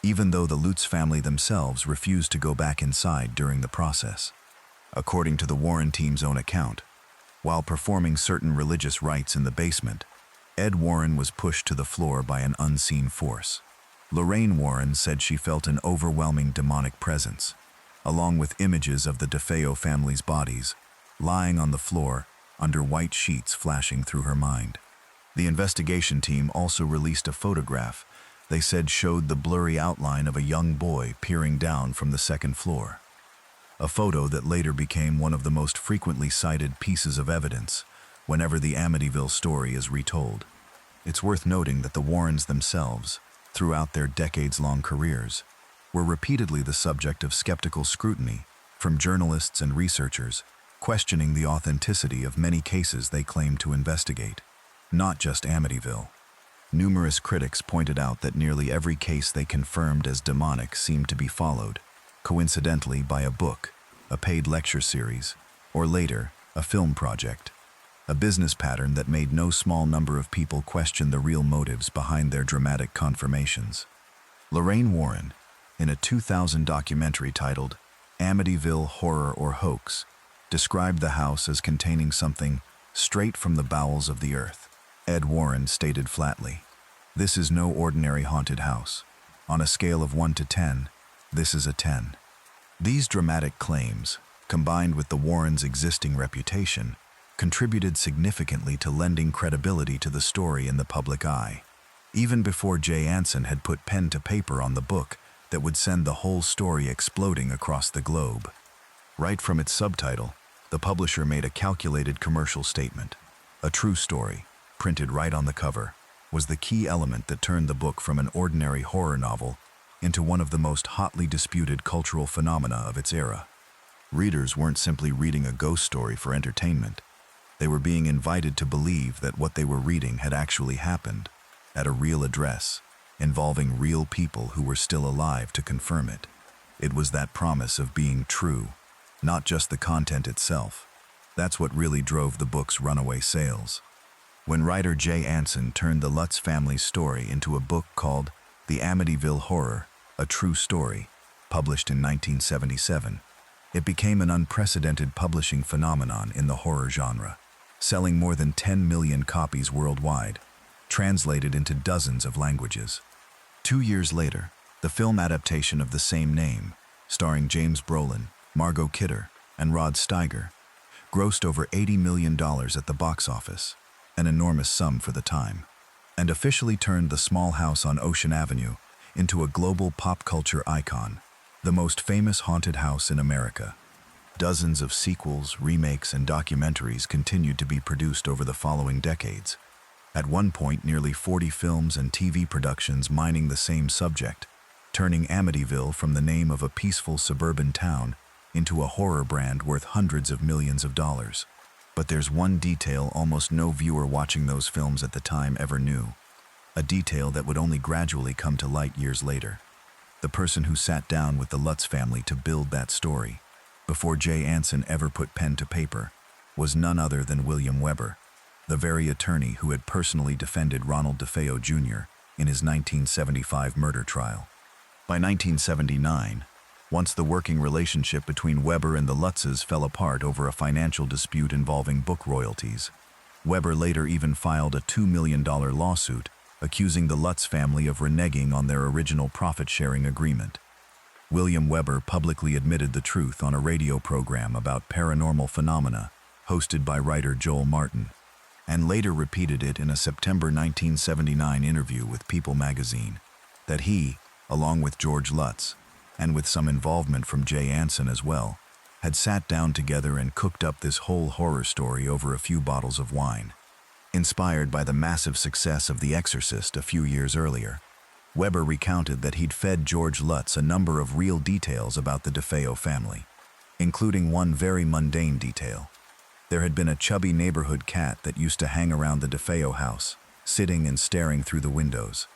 even though the Lutz family themselves refused to go back inside during the process. According to the Warren team's own account, while performing certain religious rites in the basement, Ed Warren was pushed to the floor by an unseen force. Lorraine Warren said she felt an overwhelming demonic presence, along with images of the DeFeo family's bodies lying on the floor under white sheets flashing through her mind. The investigation team also released a photograph they said showed the blurry outline of a young boy peering down from the second floor. A photo that later became one of the most frequently cited pieces of evidence whenever the Amityville story is retold. It's worth noting that the Warrens themselves, throughout their decades-long careers, were repeatedly the subject of skeptical scrutiny from journalists and researchers, questioning the authenticity of many cases they claimed to investigate, not just Amityville. Numerous critics pointed out that nearly every case they confirmed as demonic seemed to be followed, coincidentally, by a book, a paid lecture series, or later, a film project, a business pattern that made no small number of people question the real motives behind their dramatic confirmations. Lorraine Warren, in a 2000 documentary titled Amityville Horror or Hoax, described the house as containing something straight from the bowels of the earth. Ed Warren stated flatly, "This is no ordinary haunted house. On a scale of 1 to 10, this is a 10. These dramatic claims, combined with the Warrens' existing reputation, contributed significantly to lending credibility to the story in the public eye, even before Jay Anson had put pen to paper on the book that would send the whole story exploding across the globe. Right from its subtitle, the publisher made a calculated commercial statement. A true story, printed right on the cover, was the key element that turned the book from an ordinary horror novel into one of the most hotly disputed cultural phenomena of its era. Readers weren't simply reading a ghost story for entertainment. They were being invited to believe that what they were reading had actually happened, at a real address, involving real people who were still alive to confirm it. It was that promise of being true, not just the content itself. That's what really drove the book's runaway sales. When writer Jay Anson turned the Lutz family's story into a book called The Amityville Horror, A True Story, published in 1977, it became an unprecedented publishing phenomenon in the horror genre, selling more than 10 million copies worldwide, translated into dozens of languages. 2 years later, the film adaptation of the same name, starring James Brolin, Margot Kidder, and Rod Steiger, grossed over $80 million at the box office, an enormous sum for the time, and officially turned the small house on Ocean Avenue into a global pop culture icon, the most famous haunted house in America. Dozens of sequels, remakes, and documentaries continued to be produced over the following decades. At one point, nearly 40 films and TV productions mining the same subject, turning Amityville from the name of a peaceful suburban town into a horror brand worth hundreds of millions of dollars. But there's one detail almost no viewer watching those films at the time ever knew. A detail that would only gradually come to light years later. The person who sat down with the Lutz family to build that story, before Jay Anson ever put pen to paper, was none other than William Weber, the very attorney who had personally defended Ronald DeFeo Jr. in his 1975 murder trial. By 1979, once the working relationship between Weber and the Lutzes fell apart over a financial dispute involving book royalties, Weber later even filed a $2 million lawsuit accusing the Lutz family of reneging on their original profit-sharing agreement. William Weber publicly admitted the truth on a radio program about paranormal phenomena hosted by writer Joel Martin, and later repeated it in a September 1979 interview with People magazine, that he, along with George Lutz, and with some involvement from Jay Anson as well, had sat down together and cooked up this whole horror story over a few bottles of wine. Inspired by the massive success of The Exorcist a few years earlier, Weber recounted that he'd fed George Lutz a number of real details about the DeFeo family, including one very mundane detail. There had been a chubby neighborhood cat that used to hang around the DeFeo house, sitting and staring through the windows.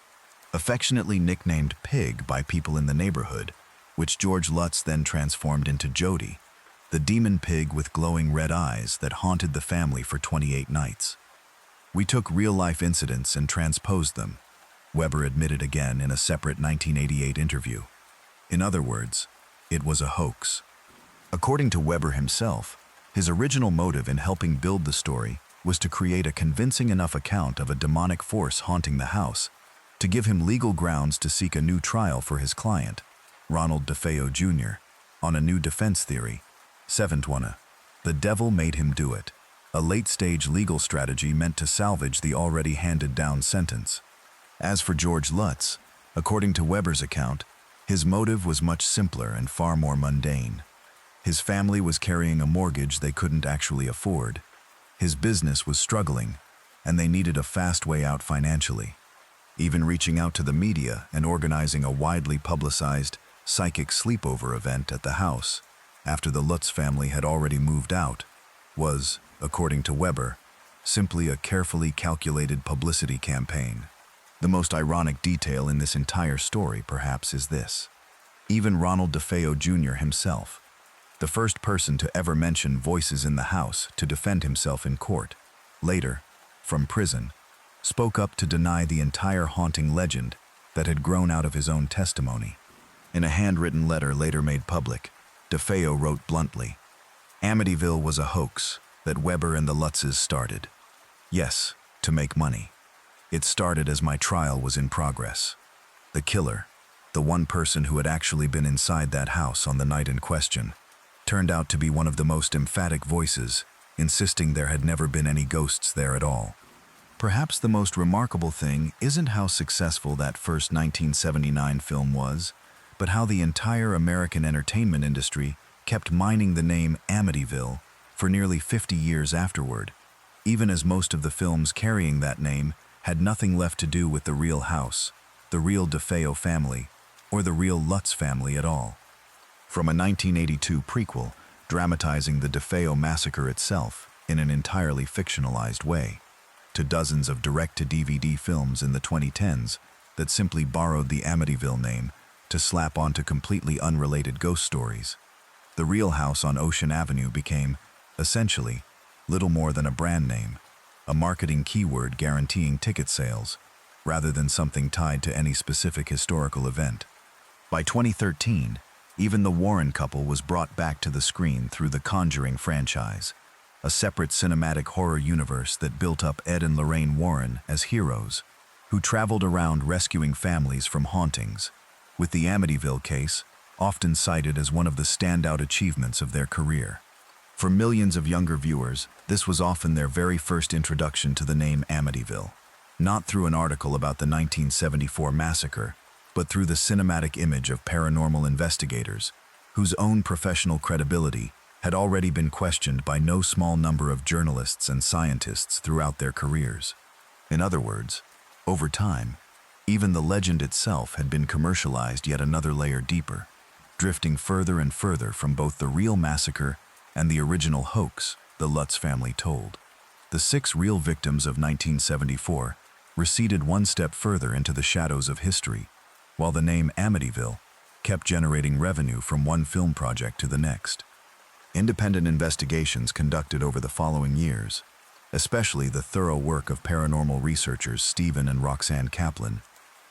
Affectionately nicknamed Pig by people in the neighborhood, which George Lutz then transformed into Jody, the demon pig with glowing red eyes that haunted the family for 28 nights. We took real-life incidents and transposed them, Weber admitted again in a separate 1988 interview. In other words, it was a hoax. According to Weber himself, his original motive in helping build the story was to create a convincing enough account of a demonic force haunting the house to give him legal grounds to seek a new trial for his client, Ronald DeFeo Jr., on a new defense theory, Seventwana. The devil made him do it, a late-stage legal strategy meant to salvage the already handed-down sentence. As for George Lutz, according to Weber's account, his motive was much simpler and far more mundane. His family was carrying a mortgage they couldn't actually afford. His business was struggling, and they needed a fast way out financially. Even reaching out to the media and organizing a widely publicized psychic sleepover event at the house, after the Lutz family had already moved out, was, according to Weber, simply a carefully calculated publicity campaign. The most ironic detail in this entire story, perhaps, is this. Even Ronald DeFeo Jr. himself, the first person to ever mention voices in the house to defend himself in court, later, from prison, spoke up to deny the entire haunting legend that had grown out of his own testimony. In a handwritten letter later made public, DeFeo wrote bluntly, "Amityville was a hoax that Weber and the Lutzes started. Yes, to make money. It started as my trial was in progress. The killer, the one person who had actually been inside that house on the night in question, turned out to be one of the most emphatic voices, insisting there had never been any ghosts there at all. Perhaps the most remarkable thing isn't how successful that first 1979 film was, but how the entire American entertainment industry kept mining the name Amityville for nearly 50 years afterward, even as most of the films carrying that name had nothing left to do with the real house, the real DeFeo family, or the real Lutz family at all. From a 1982 prequel dramatizing the DeFeo massacre itself in an entirely fictionalized way, to dozens of direct-to-DVD films in the 2010s that simply borrowed the Amityville name to slap onto completely unrelated ghost stories, the real house on Ocean Avenue became, essentially, little more than a brand name, a marketing keyword guaranteeing ticket sales, rather than something tied to any specific historical event. By 2013, even the Warren couple was brought back to the screen through the Conjuring franchise, a separate cinematic horror universe that built up Ed and Lorraine Warren as heroes, who traveled around rescuing families from hauntings, with the Amityville case often cited as one of the standout achievements of their career. For millions of younger viewers, this was often their very first introduction to the name Amityville, not through an article about the 1974 massacre, but through the cinematic image of paranormal investigators, whose own professional credibility had already been questioned by no small number of journalists and scientists throughout their careers. In other words, over time, even the legend itself had been commercialized yet another layer deeper, drifting further and further from both the real massacre and the original hoax the Lutz family told. The 6 real victims of 1974 receded one step further into the shadows of history, while the name Amityville kept generating revenue from one film project to the next. Independent investigations conducted over the following years, especially the thorough work of paranormal researchers Stephen and Roxanne Kaplan.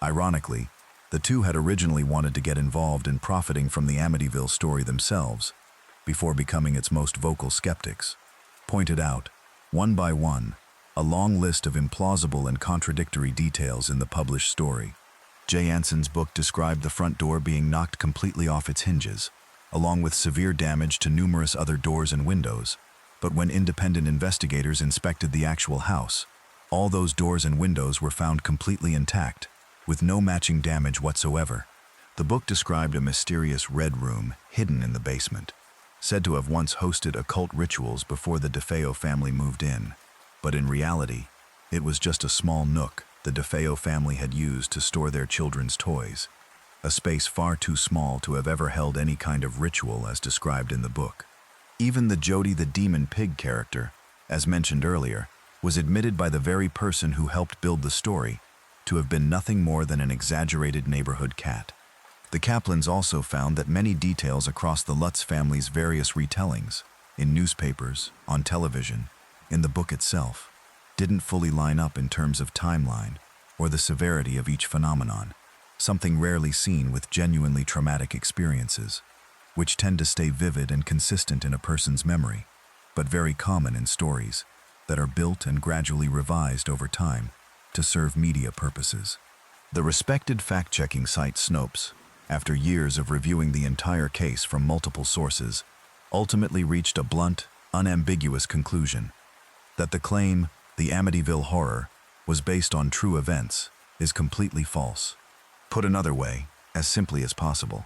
Ironically, the two had originally wanted to get involved in profiting from the Amityville story themselves, before becoming its most vocal skeptics, pointed out, one by one, a long list of implausible and contradictory details in the published story. Jay Anson's book described the front door being knocked completely off its hinges, along with severe damage to numerous other doors and windows. But when independent investigators inspected the actual house, all those doors and windows were found completely intact, with no matching damage whatsoever. The book described a mysterious red room hidden in the basement, said to have once hosted occult rituals before the DeFeo family moved in. But in reality, it was just a small nook the DeFeo family had used to store their children's toys, a space far too small to have ever held any kind of ritual as described in the book. Even the Jody the Demon Pig character, as mentioned earlier, was admitted by the very person who helped build the story to have been nothing more than an exaggerated neighborhood cat. The Kaplans also found that many details across the Lutz family's various retellings, in newspapers, on television, in the book itself, didn't fully line up in terms of timeline or the severity of each phenomenon, something rarely seen with genuinely traumatic experiences, which tend to stay vivid and consistent in a person's memory, but very common in stories that are built and gradually revised over time to serve media purposes. The respected fact-checking site Snopes, after years of reviewing the entire case from multiple sources, ultimately reached a blunt, unambiguous conclusion that the claim, the Amityville horror, was based on true events, is completely false. Put another way, as simply as possible,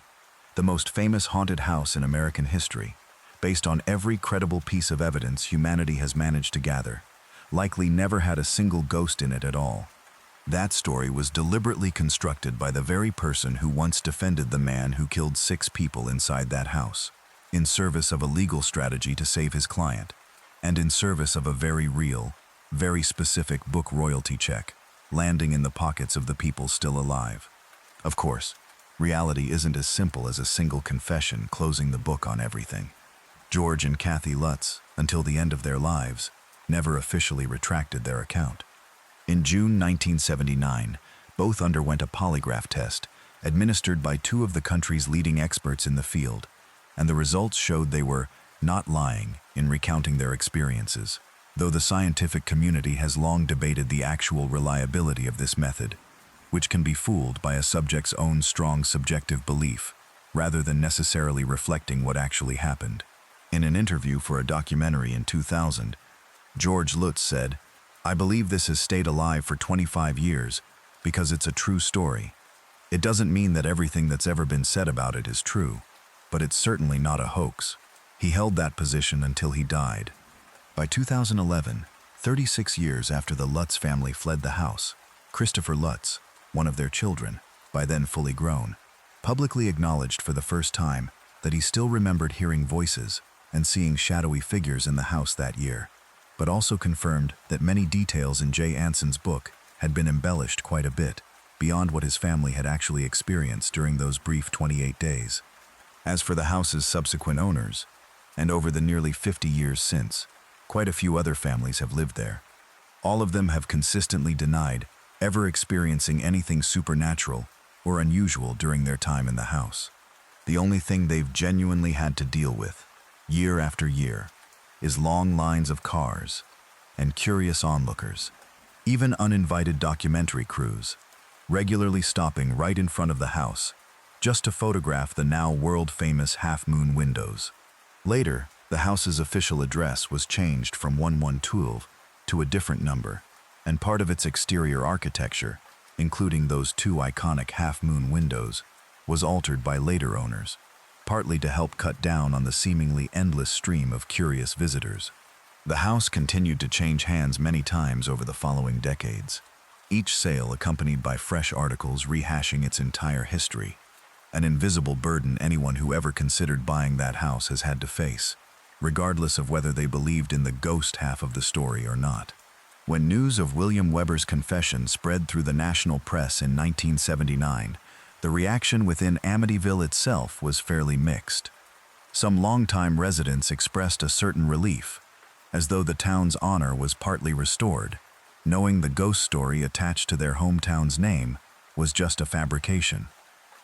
the most famous haunted house in American history, based on every credible piece of evidence humanity has managed to gather, likely never had a single ghost in it at all. That story was deliberately constructed by the very person who once defended the man who killed 6 people inside that house, in service of a legal strategy to save his client, and in service of a very real, very specific book royalty check, landing in the pockets of the people still alive. Of course, reality isn't as simple as a single confession closing the book on everything. George and Kathy Lutz, until the end of their lives, never officially retracted their account. In June 1979, both underwent a polygraph test administered by 2 of the country's leading experts in the field, and the results showed they were not lying in recounting their experiences, though the scientific community has long debated the actual reliability of this method, which can be fooled by a subject's own strong subjective belief, rather than necessarily reflecting what actually happened. In an interview for a documentary in 2000, George Lutz said, "I believe this has stayed alive for 25 years because it's a true story. It doesn't mean that everything that's ever been said about it is true, but it's certainly not a hoax." He held that position until he died. By 2011, 36 years after the Lutz family fled the house, Christopher Lutz, one of their children, by then fully grown, publicly acknowledged for the first time that he still remembered hearing voices and seeing shadowy figures in the house that year, but also confirmed that many details in Jay Anson's book had been embellished quite a bit, beyond what his family had actually experienced during those brief 28 days. As for the house's subsequent owners, and over the nearly 50 years since, quite a few other families have lived there. All of them have consistently denied ever experiencing anything supernatural or unusual during their time in the house. The only thing they've genuinely had to deal with, year after year, is long lines of cars and curious onlookers, even uninvited documentary crews, regularly stopping right in front of the house just to photograph the now world-famous half-moon windows. Later, the house's official address was changed from 1112 to a different number, and part of its exterior architecture, including those two iconic half-moon windows, was altered by later owners, partly to help cut down on the seemingly endless stream of curious visitors. The house continued to change hands many times over the following decades, each sale accompanied by fresh articles rehashing its entire history, an invisible burden anyone who ever considered buying that house has had to face, regardless of whether they believed in the ghost half of the story or not. When news of William Weber's confession spread through the national press in 1979, the reaction within Amityville itself was fairly mixed. Some longtime residents expressed a certain relief, as though the town's honor was partly restored, knowing the ghost story attached to their hometown's name was just a fabrication.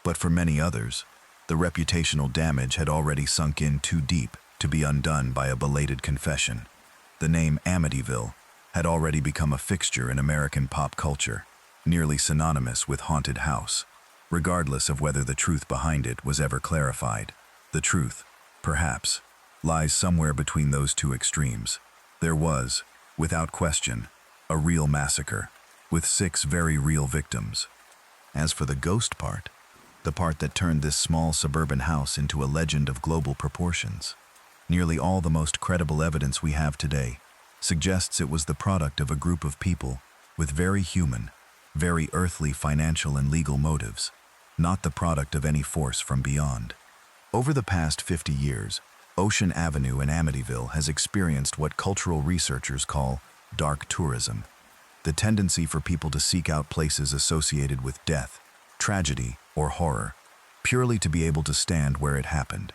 But for many others, the reputational damage had already sunk in too deep to be undone by a belated confession. The name Amityville had already become a fixture in American pop culture, nearly synonymous with haunted house, regardless of whether the truth behind it was ever clarified. The truth, perhaps, lies somewhere between those two extremes. There was, without question, a real massacre, with 6 very real victims. As for the ghost part, the part that turned this small suburban house into a legend of global proportions, nearly all the most credible evidence we have today suggests it was the product of a group of people with very human, very earthly financial and legal motives, not the product of any force from beyond. Over the past 50 years, Ocean Avenue in Amityville has experienced what cultural researchers call dark tourism, the tendency for people to seek out places associated with death, tragedy, or horror, purely to be able to stand where it happened.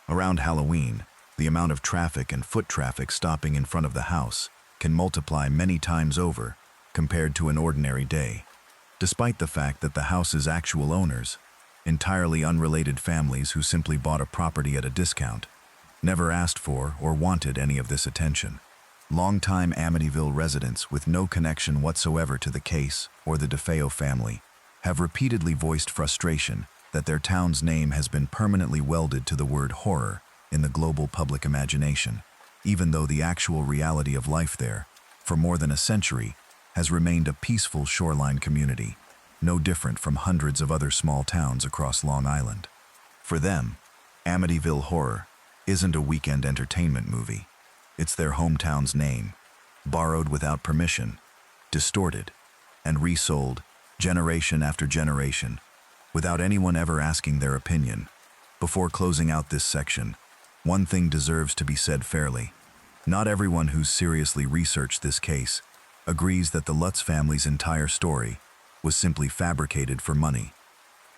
Around Halloween, the amount of traffic and foot traffic stopping in front of the house can multiply many times over compared to an ordinary day, despite the fact that the house's actual owners, entirely unrelated families who simply bought a property at a discount, never asked for or wanted any of this attention. Longtime Amityville residents with no connection whatsoever to the case or the DeFeo family have repeatedly voiced frustration that their town's name has been permanently welded to the word horror in the global public imagination, even though the actual reality of life there, for more than a century, has remained a peaceful shoreline community, no different from hundreds of other small towns across Long Island. For them, Amityville Horror isn't a weekend entertainment movie. It's their hometown's name, borrowed without permission, distorted, and resold generation after generation, without anyone ever asking their opinion. Before closing out this section, one thing deserves to be said fairly. Not everyone who's seriously researched this case agrees that the Lutz family's entire story was simply fabricated for money.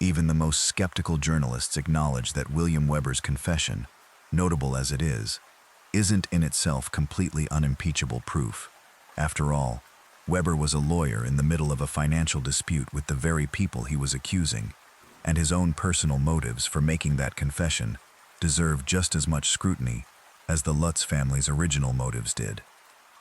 Even the most skeptical journalists acknowledge that William Weber's confession, notable as it is, isn't in itself completely unimpeachable proof. After all, Weber was a lawyer in the middle of a financial dispute with the very people he was accusing, and his own personal motives for making that confession deserve just as much scrutiny as the Lutz family's original motives did.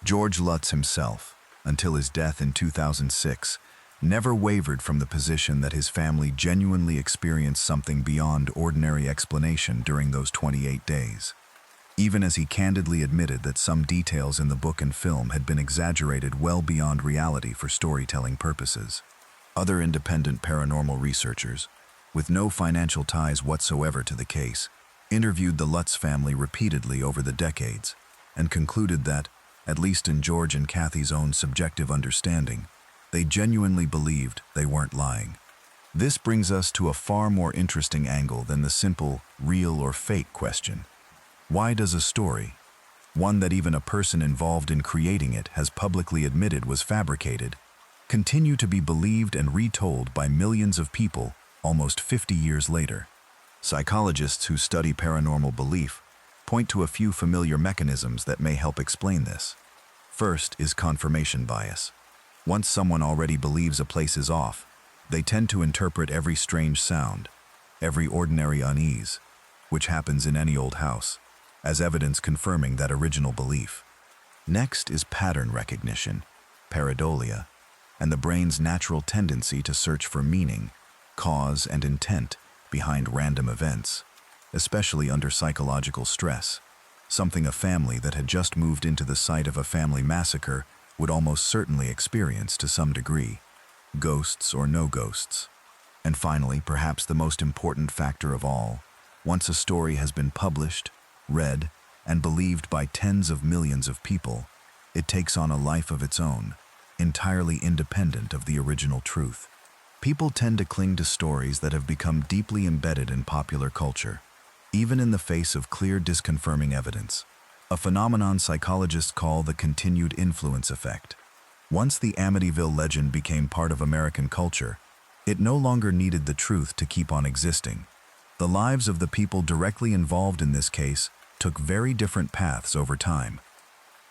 George Lutz himself, until his death in 2006, never wavered from the position that his family genuinely experienced something beyond ordinary explanation during those 28 days. Even as he candidly admitted that some details in the book and film had been exaggerated well beyond reality for storytelling purposes. Other independent paranormal researchers, with no financial ties whatsoever to the case, interviewed the Lutz family repeatedly over the decades and concluded that, at least in George and Kathy's own subjective understanding, they genuinely believed they weren't lying. This brings us to a far more interesting angle than the simple real or fake question. Why does a story, one that even a person involved in creating it has publicly admitted was fabricated, continue to be believed and retold by millions of people almost 50 years later? Psychologists who study paranormal belief point to a few familiar mechanisms that may help explain this. First is confirmation bias. Once someone already believes a place is off, they tend to interpret every strange sound, every ordinary unease, which happens in any old house, as evidence confirming that original belief. Next is pattern recognition, pareidolia, and the brain's natural tendency to search for meaning, cause, and intent behind random events, especially under psychological stress, something a family that had just moved into the site of a family massacre would almost certainly experience to some degree, ghosts or no ghosts. And finally, perhaps the most important factor of all, once a story has been published, read, and believed by tens of millions of people, it takes on a life of its own, entirely independent of the original truth. People tend to cling to stories that have become deeply embedded in popular culture, even in the face of clear disconfirming evidence, a phenomenon psychologists call the continued influence effect. Once the Amityville legend became part of American culture, it no longer needed the truth to keep on existing. The lives of the people directly involved in this case took very different paths over time.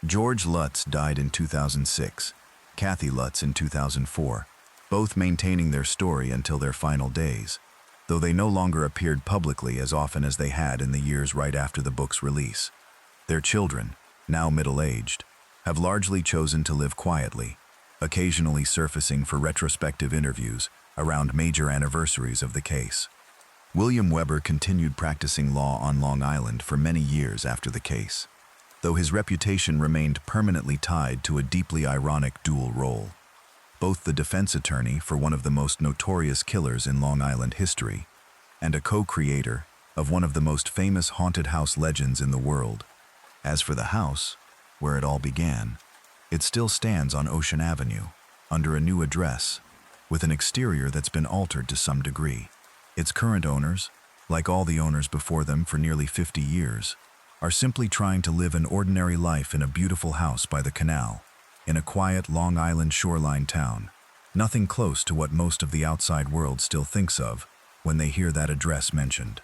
George Lutz died in 2006, Kathy Lutz in 2004, both maintaining their story until their final days, though they no longer appeared publicly as often as they had in the years right after the book's release. Their children, now middle-aged, have largely chosen to live quietly, occasionally surfacing for retrospective interviews around major anniversaries of the case. William Weber continued practicing law on Long Island for many years after the case, though his reputation remained permanently tied to a deeply ironic dual role. Both the defense attorney for one of the most notorious killers in Long Island history, and a co-creator of one of the most famous haunted house legends in the world. As for the house, where it all began, it still stands on Ocean Avenue, under a new address, with an exterior that's been altered to some degree. Its current owners, like all the owners before them for nearly 50 years, are simply trying to live an ordinary life in a beautiful house by the canal, in a quiet Long Island shoreline town, nothing close to what most of the outside world still thinks of when they hear that address mentioned.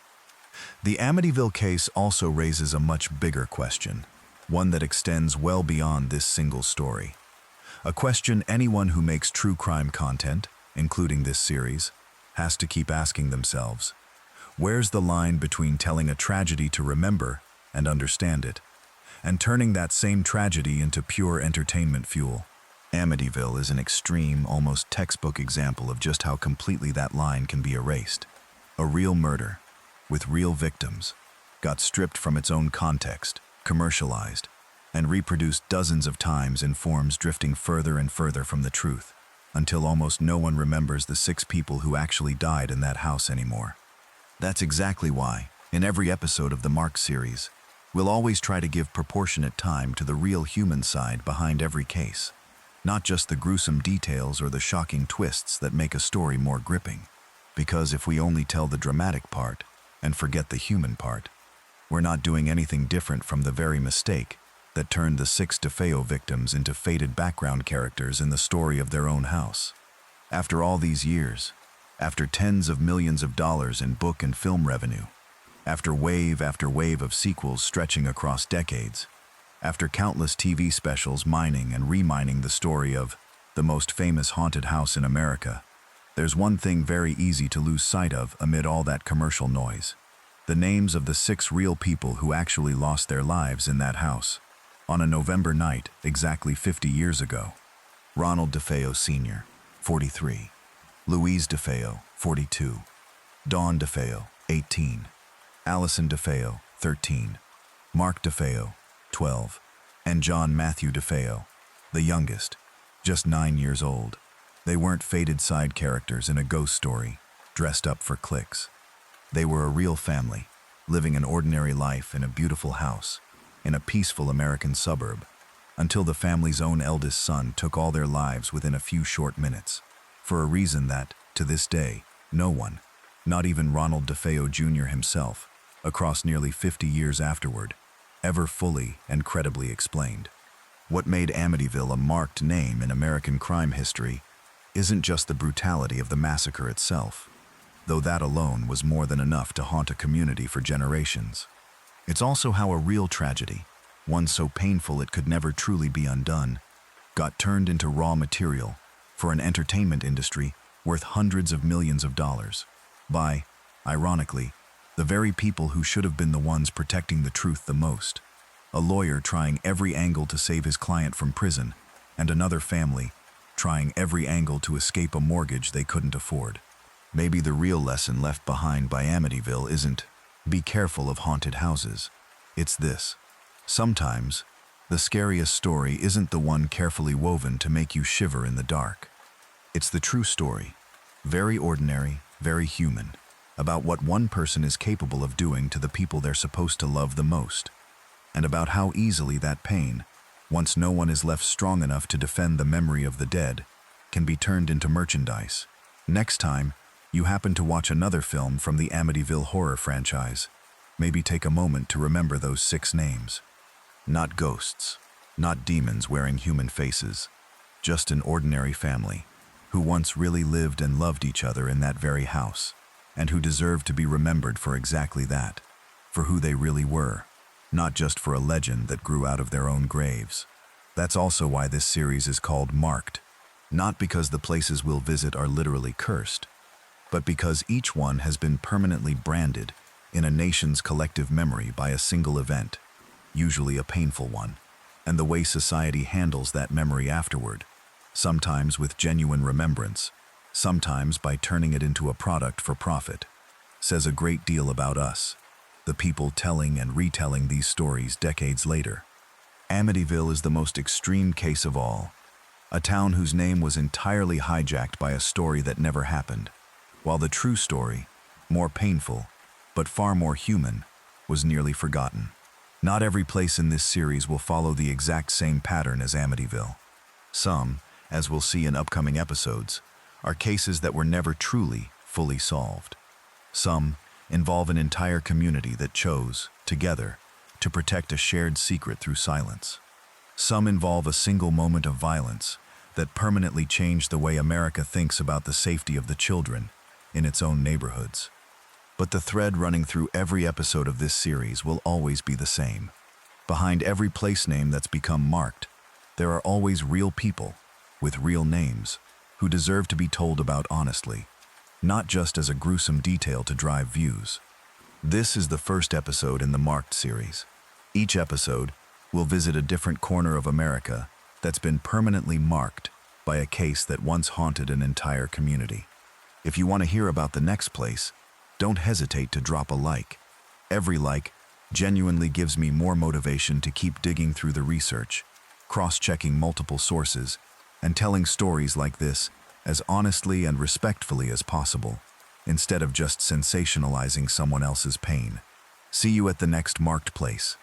The Amityville case also raises a much bigger question, one that extends well beyond this single story. A question anyone who makes true crime content, including this series, has to keep asking themselves. Where's the line between telling a tragedy to remember and understand it, and turning that same tragedy into pure entertainment fuel? Amityville is an extreme, almost textbook example of just how completely that line can be erased. A real murder, with real victims, got stripped from its own context, commercialized, and reproduced dozens of times in forms drifting further and further from the truth, until almost no one remembers the 6 people who actually died in that house anymore. That's exactly why, in every episode of the Mark series, we'll always try to give proportionate time to the real human side behind every case, not just the gruesome details or the shocking twists that make a story more gripping. Because if we only tell the dramatic part and forget the human part, we're not doing anything different from the very mistake that turned the 6 DeFeo victims into faded background characters in the story of their own house. After all these years, after tens of millions of dollars in book and film revenue, after wave of sequels stretching across decades, after countless TV specials mining and remining the story of the most famous haunted house in America, there's one thing very easy to lose sight of amid all that commercial noise: the names of the 6 real people who actually lost their lives in that house, on a November night exactly 50 years ago. Ronald DeFeo Sr., 43. Louise DeFeo, 42. Dawn DeFeo, 18. Allison DeFeo, 13. Mark DeFeo, 12. And John Matthew DeFeo, the youngest, just 9 years old. They weren't faded side characters in a ghost story, dressed up for clicks. They were a real family, living an ordinary life in a beautiful house, in a peaceful American suburb, until the family's own eldest son took all their lives within a few short minutes, for a reason that, to this day, no one, not even Ronald DeFeo Jr. himself, across nearly 50 years afterward, ever fully and credibly explained. What made Amityville a marked name in American crime history isn't just the brutality of the massacre itself, though that alone was more than enough to haunt a community for generations. It's also how a real tragedy, one so painful it could never truly be undone, got turned into raw material for an entertainment industry worth hundreds of millions of dollars by, ironically, the very people who should have been the ones protecting the truth the most. A lawyer trying every angle to save his client from prison, and another family trying every angle to escape a mortgage they couldn't afford. Maybe the real lesson left behind by Amityville isn't, be careful of haunted houses. It's this. Sometimes, the scariest story isn't the one carefully woven to make you shiver in the dark. It's the true story, very ordinary, very human, about what one person is capable of doing to the people they're supposed to love the most, and about how easily that pain, once no one is left strong enough to defend the memory of the dead, can be turned into merchandise. Next time you happen to watch another film from the Amityville horror franchise, maybe take a moment to remember those 6 names. Not ghosts, not demons wearing human faces, just an ordinary family who once really lived and loved each other in that very house, and who deserved to be remembered for exactly that, for who they really were, not just for a legend that grew out of their own graves. That's also why this series is called Marked, not because the places we'll visit are literally cursed, but because each one has been permanently branded in a nation's collective memory by a single event, usually a painful one, and the way society handles that memory afterward, sometimes with genuine remembrance, sometimes by turning it into a product for profit, says a great deal about us, the people telling and retelling these stories decades later. Amityville is the most extreme case of all, a town whose name was entirely hijacked by a story that never happened, while the true story, more painful, but far more human, was nearly forgotten. Not every place in this series will follow the exact same pattern as Amityville. Some, as we'll see in upcoming episodes, are cases that were never truly, fully solved. Some involve an entire community that chose, together, to protect a shared secret through silence. Some involve a single moment of violence that permanently changed the way America thinks about the safety of the children in its own neighborhoods. But the thread running through every episode of this series will always be the same. Behind every place name that's become marked, there are always real people with real names who deserve to be told about honestly, not just as a gruesome detail to drive views. This is the first episode in the Marked series. Each episode will visit a different corner of America that's been permanently marked by a case that once haunted an entire community. If you want to hear about the next place, don't hesitate to drop a like. Every like genuinely gives me more motivation to keep digging through the research, cross-checking multiple sources, and telling stories like this as honestly and respectfully as possible, instead of just sensationalizing someone else's pain. See you at the next Marked place.